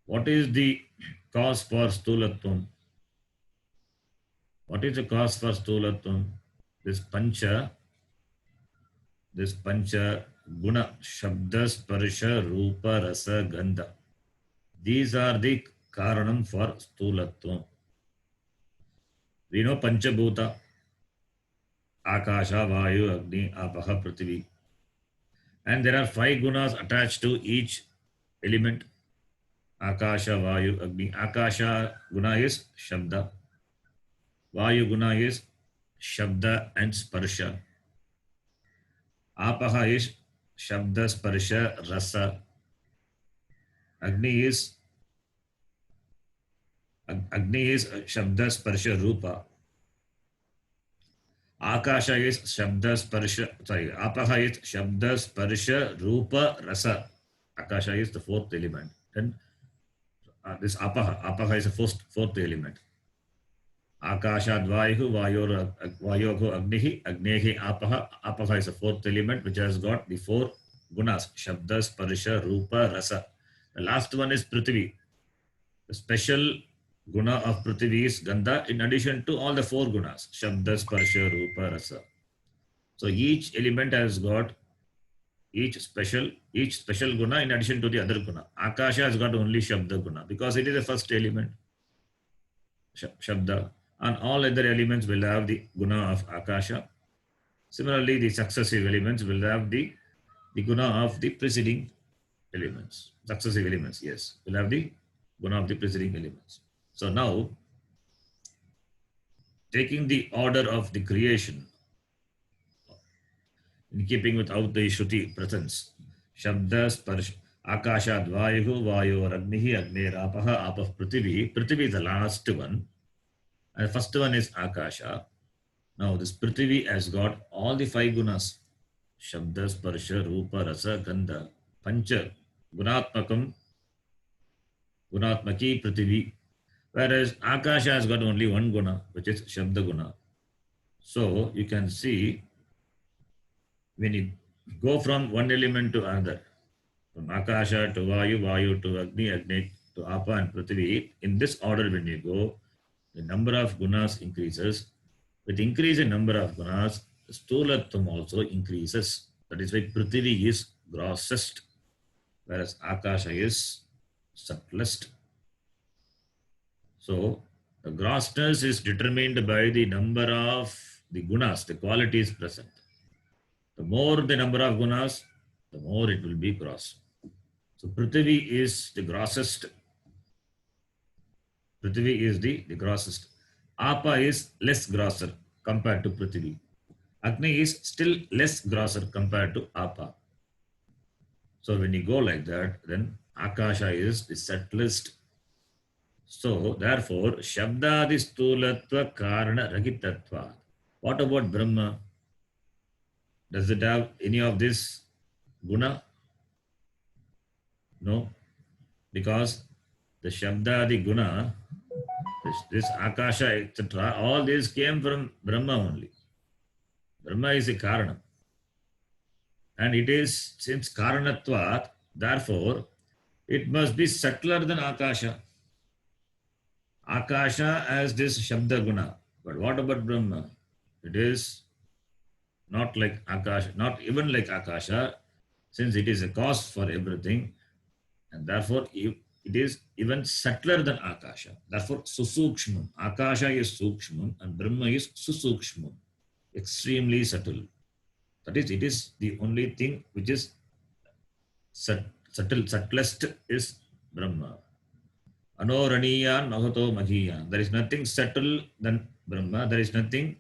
What is the cause for Stulatvam? What is the cause for Stulatvam? This pancha guna, shabda, sparsha, rupa, rasa, gandha. These are the karanam for Stulatvam. We know Panchabhuta, Akasha, Vayu, Agni, Apaha, Prithvi. And there are 5 gunas attached to each element. Akasha, Vayu, Agni. Akasha guna is Shabda. Vayu guna is Shabda and Sparsha. Apaha is Shabda, Sparsha, Rasa. Agni is Shabda, Sparsha, Rupa. Akasha is Shabda, Sparsha, Apaha is Shabda, Sparsha, Rupa, Rasa. Akasha is the 4th element. Then this Apaha is the fourth element. Akasha Dvaihu, Vayohu Agnihi, Agnehi Apaha is the 4th element which has got the 4 gunas, Shabda, Sparsha, Rupa, Rasa. The last one is Prithvi. The special guna of Prithvi is Gandha in addition to all the 4 gunas, Shabda, Sparsha, Rupa, Rasa. So each element has got each special guna in addition to the other guna. Akasha has got only Shabda guna because it is the first element, Shabda, and all other elements will have the guna of Akasha. Similarly, the successive elements will have the guna of the preceding elements. Successive elements, yes, will have the guna of the preceding elements. So now, taking the order of the creation, in keeping with how the Shruti presents, Shabda, Sparsha, Akasha, Dvaihu, Vayu, Agnihi, Agner, Apaha, Apah, Prithvi. Prithvi is the last one. And the first one is Akasha. Now this Prithvi has got all the 5 gunas. Shabda, Sparsha, Rupa, Rasa, Gandha, Pancha, Gunatmaki, Prithvi. Whereas Akasha has got only 1 guna, which is Shabda guna. So you can see when you go from one element to another, from Akasha to Vayu, Vayu to Agni, Agni to Apa and Prithvi, in this order when you go, the number of gunas increases. With increase in number of gunas, the Stulatvam also increases. That is why Prithvi is grossest, whereas Akasha is subtlest. So the grossness is determined by the number of the gunas, the qualities present. The more the number of gunas, the more it will be gross. So Prithvi is the grossest. Prithvi is the grossest. Apa is less grosser compared to Prithvi. Agni is still less grosser compared to Apa. So when you go like that, then Akasha is the subtlest. So therefore, Shabdadi Stulatva Karana Ragitatva. What about Brahma? Does it have any of this guna? No, because the Shabda, the guna, this Akasha, etc., all this came from Brahma only. Brahma is a Karanam. And it is, since Karanatvat, therefore, it must be subtler than Akasha. Akasha has this Shabda guna. But what about Brahma? It is not like Akasha, not even like Akasha, since it is a cause for everything, and therefore it is even subtler than Akasha. Therefore, Susukshmam. Akasha is Sukshmam and Brahma is Susukshmam, extremely subtle. That is, it is the only thing which is subtlest is Brahma. Anoraniya Mahato Maghiya. There is nothing subtle than Brahma. There is nothing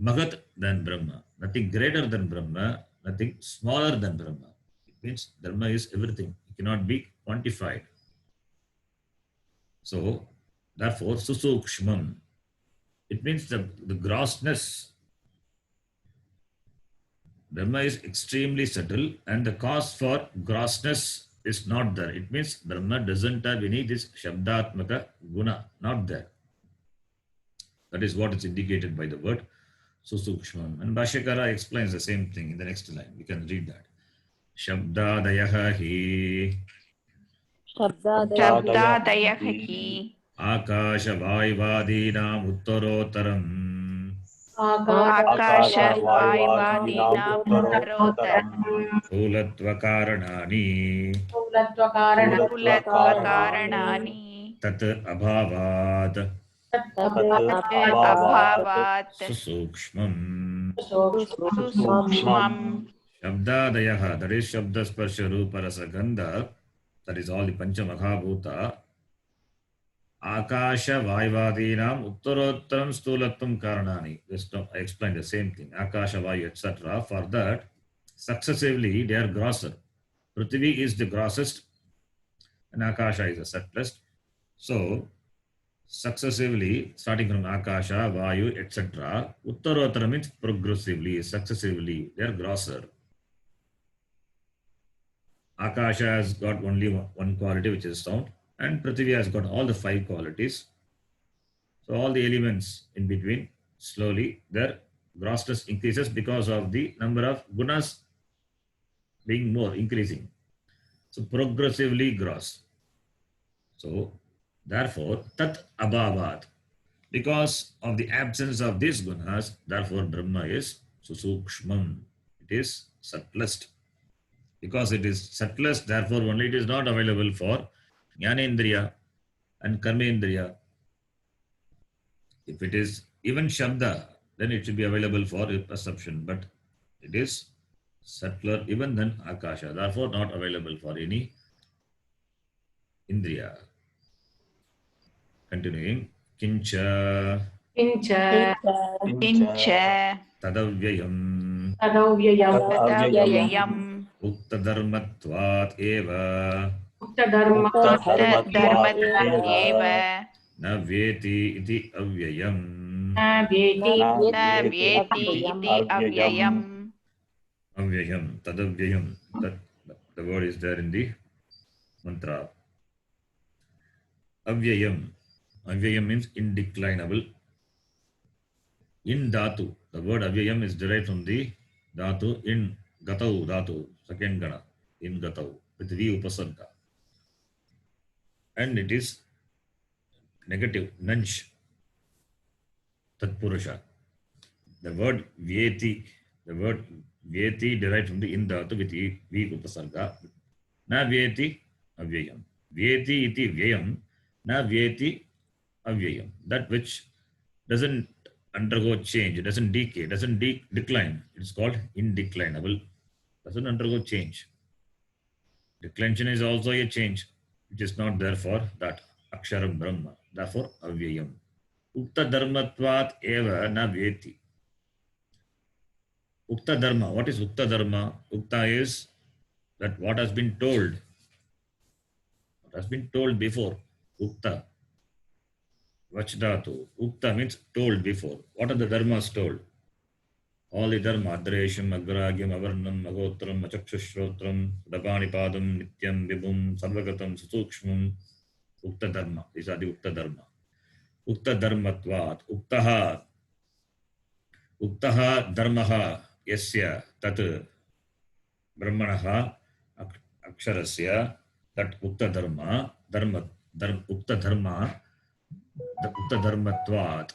Mahat than Brahma. Nothing greater than Brahma. Nothing smaller than Brahma. It means Brahma is everything. It cannot be quantified. So, therefore, Susukshmam. It means the grossness. Brahma is extremely subtle and the cause for grossness is not there. It means Brahma doesn't have any this Shabdatmaka guna, not there. That is what is indicated by the word Susukshmam. And Bhashyakara explains the same thing in the next line. We can read that. शब्दादयः हि शब्दादयः हि आकाशवायुवादीनाम् उत्तरोत्तरम् आकाशवायुवादीनाम् उत्तरोत्तरम् स्थूलत्वकारणानि स्थूलत्वकारणानि तत् अभावात् अभावात् सुसूक्ष्मम् सुसूक्ष्मम् शब्दादयः, that is Shabda Sparsha Rupa Rasa Gandha, that is all the Pancha Mahabhuta. Akasha Vaivadinam Uttarottam Sthulattam Karanani. Just now I explained the same thing. Akasha Vayu, etc. For that, successively they are grosser. Prithvi is the grossest and Akasha is the subtlest. So, successively, starting from Akasha, Vayu, etc., Uttarottara means progressively, successively, they are grosser. Akasha has got only one quality, which is sound, and Prithvi has got all the 5 qualities. So all the elements in between, slowly their grossness increases because of the number of gunas being more, increasing. So progressively gross. So therefore, tat abhavat. Because of the absence of these gunas, therefore Brahma is susukshmam. It is subtlest. Because it is subtlest, therefore only it is not available for Jnanendriya and Karmendriya. If it is even Shabda, then it should be available for perception, but it is subtler even than Akasha, therefore not available for any Indriya. Continuing, Kincha Tadavyayam Uktadharmatvat eva धर्मत्वात् एव न vyeti iti avyayam. न व्येति इति अव्ययम् Avyayam, tadavyayam. That the word is there in the mantra. Avyayam. Avyayam means indeclinable. In dhatu. The word avyayam is derived from the dhatu in gatau dhatu, second gana, in gatau, with V upasarga. And it is negative, nanch, tatpurusha. The word vyeti derived from the in dhatu with V upasarga. Na vyeti avyayam. Vyeti iti vyayam. Na vyeti avyayam. That which doesn't undergo change, it doesn't decay, doesn't decline. It's called indeclinable. Doesn't undergo change. Declension is also a change, which is not there for that Aksharam Brahma. Therefore, avyayam. Ukta dharmatvat eva na vyeti. Ukta dharma. What is Ukta dharma? Ukta is that what has been told. What has been told before. Ukta. Vachdatu. Ukta means told before. What are the dharmas told? All the dharma. Adresham, Agragyam, Avarnam, Agotram, Achakshushotram, Dapanipadam, Nityam, Vibhum, Sarvagatam, Susukshmam. Ukta dharma. These are the Ukta dharma. Ukta dharmatvat. Uktaha dharmaha yasya tat brahmanaha aksharasya, that ukta dharma, ukta dharma, the ukta dharmatvat,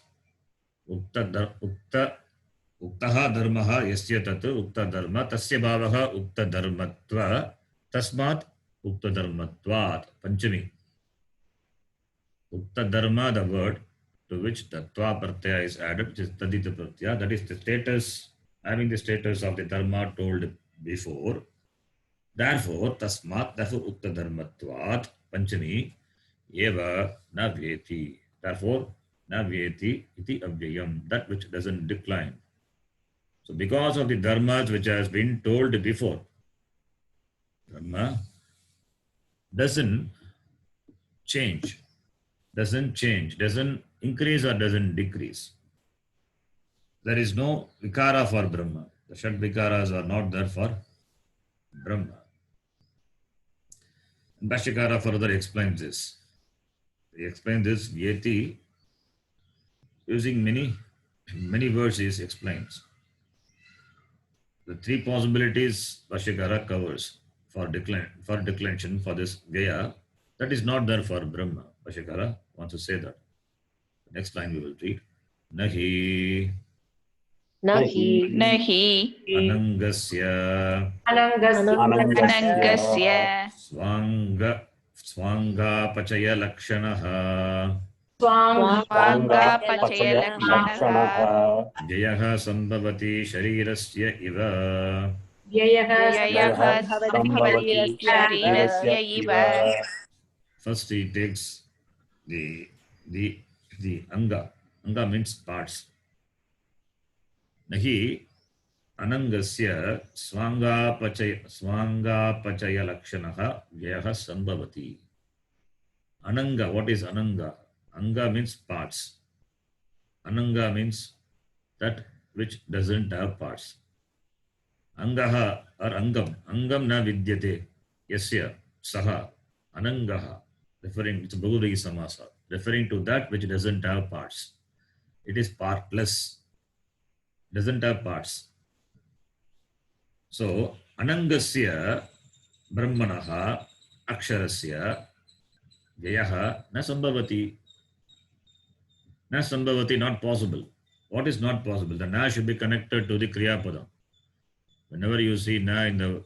uktaha dharmaha yasya tat ukta dharma, tasya bhavaha ukta dharmatva, tasmat ukta dharmatvat. Panchami. Ukta dharma, the word to which the tva pratyaya is added, which is tadita pratyaya, that is the status, having the status of the dharma told before. Therefore, tasmat, therefore ukta dharmatvat, panchami, eva na vyeti. Therefore, na vyeti iti avyayam, that which doesn't decline. So because of the dharmas which has been told before, dharma doesn't change, doesn't increase or doesn't decrease. There is no vikara for Brahma. The Shad vikaras are not there for Brahma. And Bhashyakara further explains this. He explains this Vyeti using many words. He explains. The three possibilities Vashyakara covers for declension for this Gaya, that is not there for Brahma. Vashyakara wants to say that. Next line we will read. Nahi Nahi Nahi anangasya anangasya swangapachaya lakshanaha स्वाङ्गापचय लक्षणः जयः संभवति शरीरस्य इव. व्ययः सम्भवति शरीरस्य इव. First he takes the anga. Anga means parts. Nahi anangasya swangapachaya lakshanaha jayah sambhavati. Ananga, what is ananga? Anga means parts. Ananga means that which doesn't have parts. Angaha or angam. Angam na vidyate. Yasya saha anangaha. Referring to Bahuvagi Samasa. Referring to that which doesn't have parts. It is partless. Doesn't have parts. So, anangasya brahmanaha aksharasya jayaha na sambhavati. Na sambhavati, not possible. What is not possible? The na should be connected to the kriya pada. Whenever you see na in the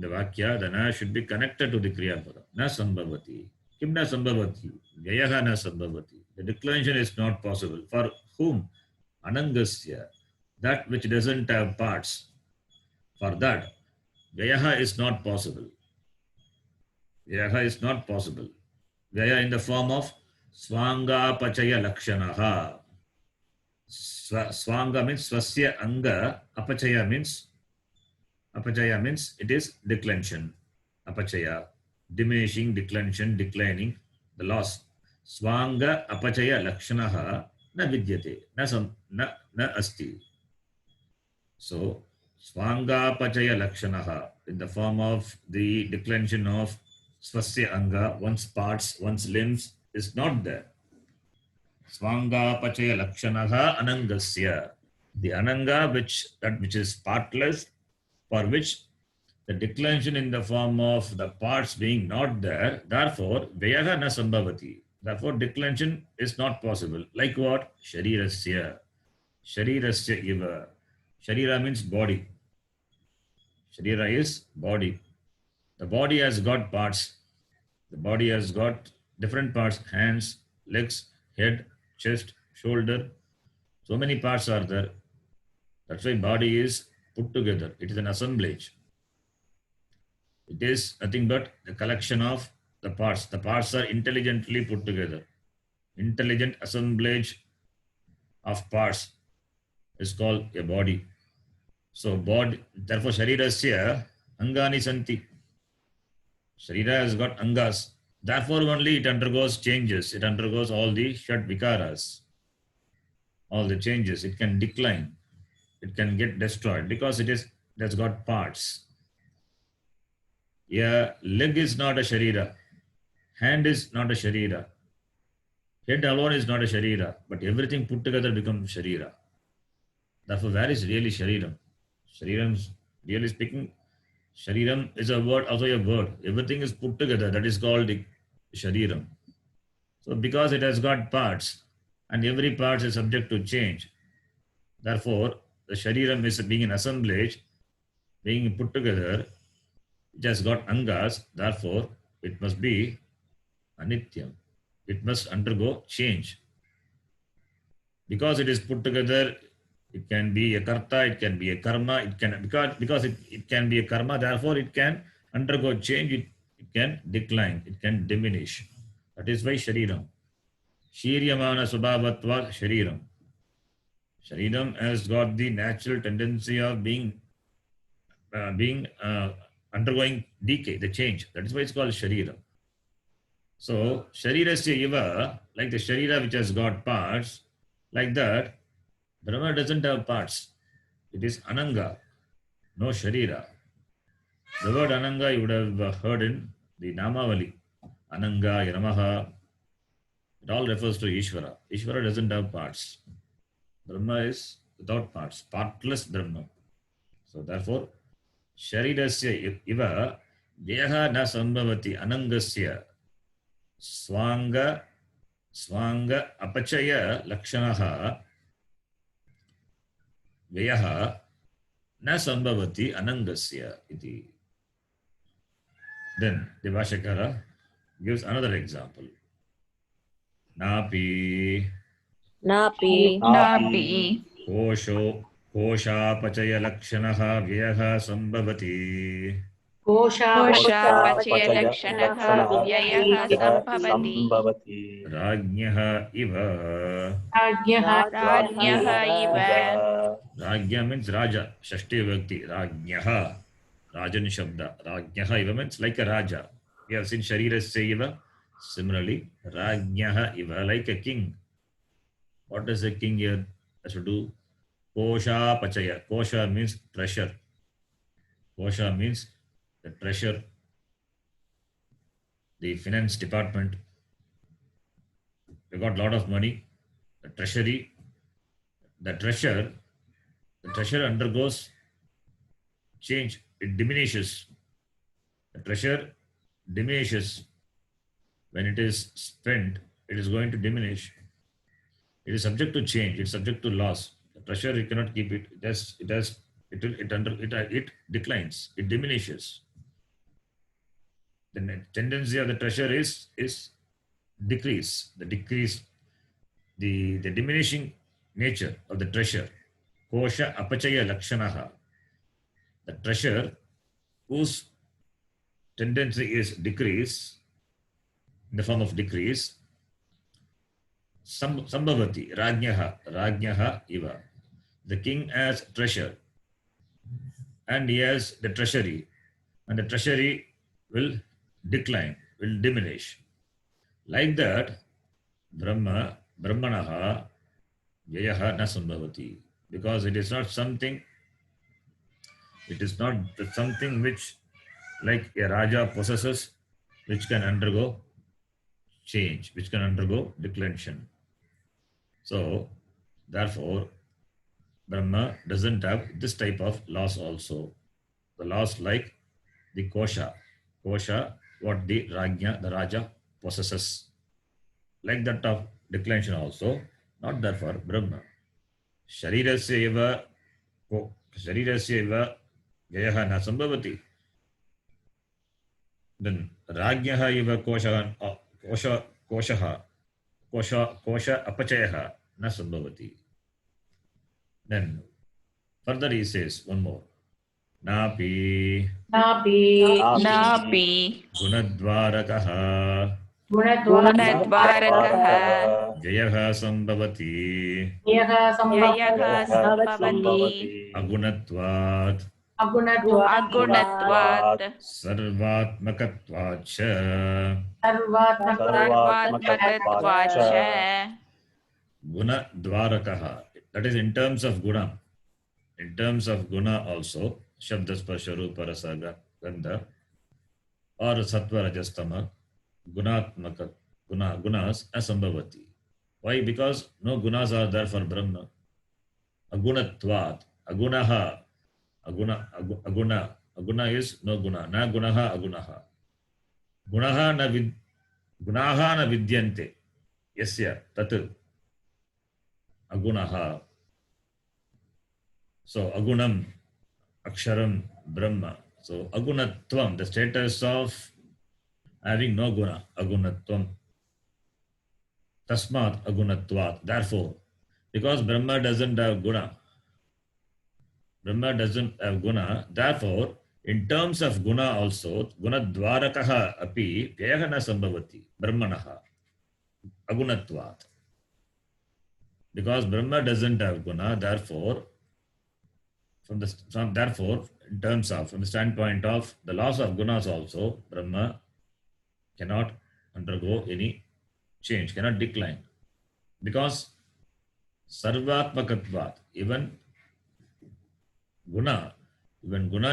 vakya, the na should be connected to the kriya pada. Na sambhavati. Kim na sambhavati? Jayaha na sambhavati. The declension is not possible. For whom? Anangasya. That which doesn't have parts. For that, Jayaha is not possible. Jayaha is not possible. Jaya in the form of Swanga Pachaya Lakshanaha. Swanga means Swasya Anga. Apachaya means it is declension. Apachaya. Diminishing, declension, declining, the loss. Swanga Apachaya Lakshanaha na vidyate. Na asti. So, Swanga Pachaya Lakshanaha in the form of the declension of Swasya Anga, one's parts, one's limbs is not there. Swanga Pachaya Lakshanaha Anangasya. The Ananga which is partless, for which the declension in the form of the parts being not there, therefore Vyaha na sambhavati. Therefore declension is not possible. Like what? Sharirasya. Sharirasya iva. Sharira means body. Sharira is body. The body has got parts. The body has got different parts, hands, legs, head, chest, shoulder. So many parts are there. That's why body is put together. It is an assemblage. It is nothing but a collection of the parts. The parts are intelligently put together. Intelligent assemblage of parts is called a body. So body, therefore Sharirasya Angani Santi. Sharira has got Angas. Therefore only it undergoes changes. It undergoes all the Shat Vikaras. All the changes. It can decline. It can get destroyed because it has got parts. Yeah, leg is not a Sharira. Hand is not a Sharira. Head alone is not a Sharira. But everything put together becomes Sharira. Therefore, where is really Shariram? Shariram, really speaking, Shariram is a word, also a word. Everything is put together. That is called Shariram. So, because it has got parts, and every part is subject to change, therefore, the Shariram is being an assemblage, being put together, it has got Angas, therefore, it must be Anityam. It must undergo change. Because it is put together, it can be a karta, it can be a karma, it can because it can be a karma, therefore it can undergo change, it can decline, it can diminish. That is why Shariram. Shiryamana Subhavatva Shariram. Shariram has got the natural tendency of being undergoing decay, the change. That is why it's called Shariram. So Sharirasya Iva, like the Sharira which has got parts, like that, Brahma doesn't have parts. It is Ananga, no Sharira. The word Ananga you would have heard in the Namavali. Ananga, Namaha. It all refers to Ishvara. Ishvara doesn't have parts. Brahma is without parts, partless Brahma. So therefore, sharirasya iva vyaha na sambhavati anangasya swanga apachaya lakshanaha vyaha na sambhavati anangasya iti. Then the Bhashyakara gives another example. Napi Napi नापि कोशापचय लक्षणः व्ययः संभवति. कोशापचयलक्षणः व्ययः सम्भवति राज्ञः इव. राज्ञः इव Rajya means Raja, Shashti Vibhakti. Rajnyaha, Rajan Shabda. Rajnyaha iva means like a Raja. We have seen Sharirasya iva. Similarly, Rajnyaha iva, like a king. What does a king here has to do? Kosha Pachaya. Kosha means treasure. Kosha means the treasure, the finance department. They got a lot of money. The treasury, the treasure undergoes change. It diminishes. The treasure diminishes. When it is spent, it is going to diminish. It is subject to change. It's subject to loss. The treasure, you cannot keep it. It declines. It diminishes. The tendency of the treasure is decrease. The diminishing nature of the treasure. Kosha apachaya lakshanaha. The treasure whose tendency is decrease, in the form of decrease. Sambhavati, Rajnyaha iva. The king has treasure and he has the treasury, and the treasury will decline, will diminish. Like that, Brahmanaha Vyayaha na sambhavati. Because it is not something which like a Raja possesses, which can undergo change, which can undergo declension. So, therefore, Brahma doesn't have this type of loss also. The loss like the Kosha, what the Raja possesses. Like that of declension also, not that for Brahma. Sharirasya eva vyayaha na sambhavati. Then Rajnyaha eva kosha apachayaha na sambhavati. Then further he says one more. Napi gunadvarakaha गुणद्वारकः व्ययः संभवति व्ययः सम्भवति अगुणत्वात् अगुणत्वात् सर्वात्मकत्वात् च सर्वात्मकत्वात् च गुणद्वारकः. That is in terms of guna. In terms of guna also, Shabda Sparsha Rupa Rasa Gandha or Sattva Rajastama, gunas asambhavati. Why? Because no gunas are there for Brahma. Agunatvat, agunaha, aguna is no guna. Na gunaha, agunaha. Gunaha na vidyante. Yasya, tat. Agunaha. So, agunam, aksharam, Brahma. So, agunatvam, the status of having no guna, agunatvam. Tasmat agunatvat. Therefore, because Brahma doesn't have guna, therefore, in terms of guna also, gunadvarakaha api vyayaha na sambhavati, Brahmanaha, agunatvat. Because Brahma doesn't have guna, therefore, from the standpoint of the loss of gunas also, Brahma cannot undergo any change, cannot decline. Because sarvatmakatvat, even guna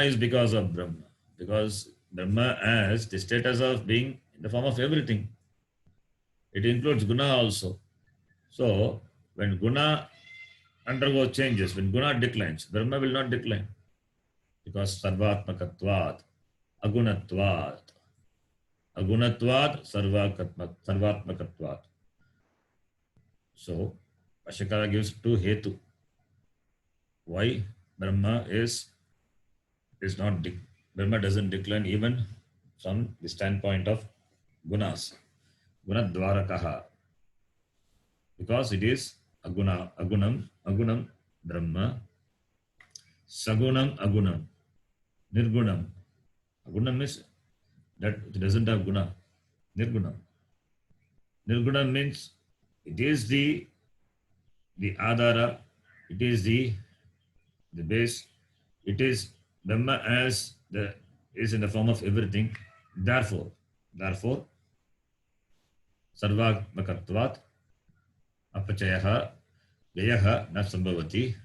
is because of Brahma. Because Brahma has the status of being in the form of everything. It includes guna also. So, when guna undergoes changes, when guna declines, Brahma will not decline. because sarvatmakatvat, agunatvat. Agunatvat, sarvatmakatvat. So, Ashakara gives two hetu. Why Brahma is not, Brahma doesn't decline even from the standpoint of gunas. Gunadvarakaha. Because it is agunam, Brahma, sagunam, agunam, nirgunam. Agunam is that it doesn't have guna, nirgunam. Nirgunam means it is the adhara, it is the base, it is Brahma as is in the form of everything. Therefore, sarvatmakatvat apachayaha yayaha na sambhavati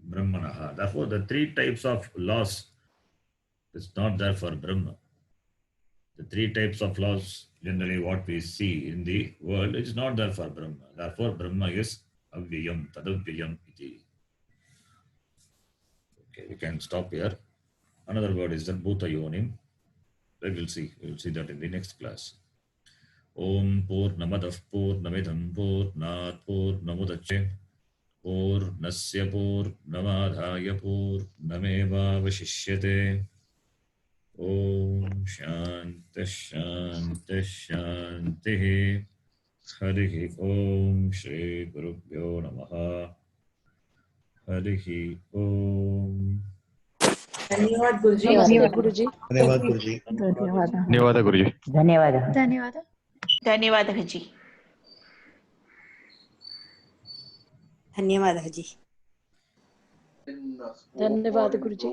brahmanaha. Therefore, the three types of laws is not there for Brahma. The three types of laws, generally what we see in the world, is not there for Brahma. Therefore, Brahma is avyayam, tadavyayam iti. Okay, we can stop here. Another word is that bhuta yonim. We will see that in the next class. Om Purnamadav Purnamidam Purnat Purnamudacche Purnasya Purnamadhaya Purnameva Vashishyate. Om Shanti Shanti Shanti. Harihi Om Shri Gurubhyo Namaha. Harihi Om. धन्यवाद गुरुजी. धन्यवाद गुरुजी. धन्यवाद गुरुजी. धन्यवाद गुरुजी. धन्यवाद. धन्यवाद. धन्यवाद जी. धन्यवाद जी. धन्यवाद गुरुजी.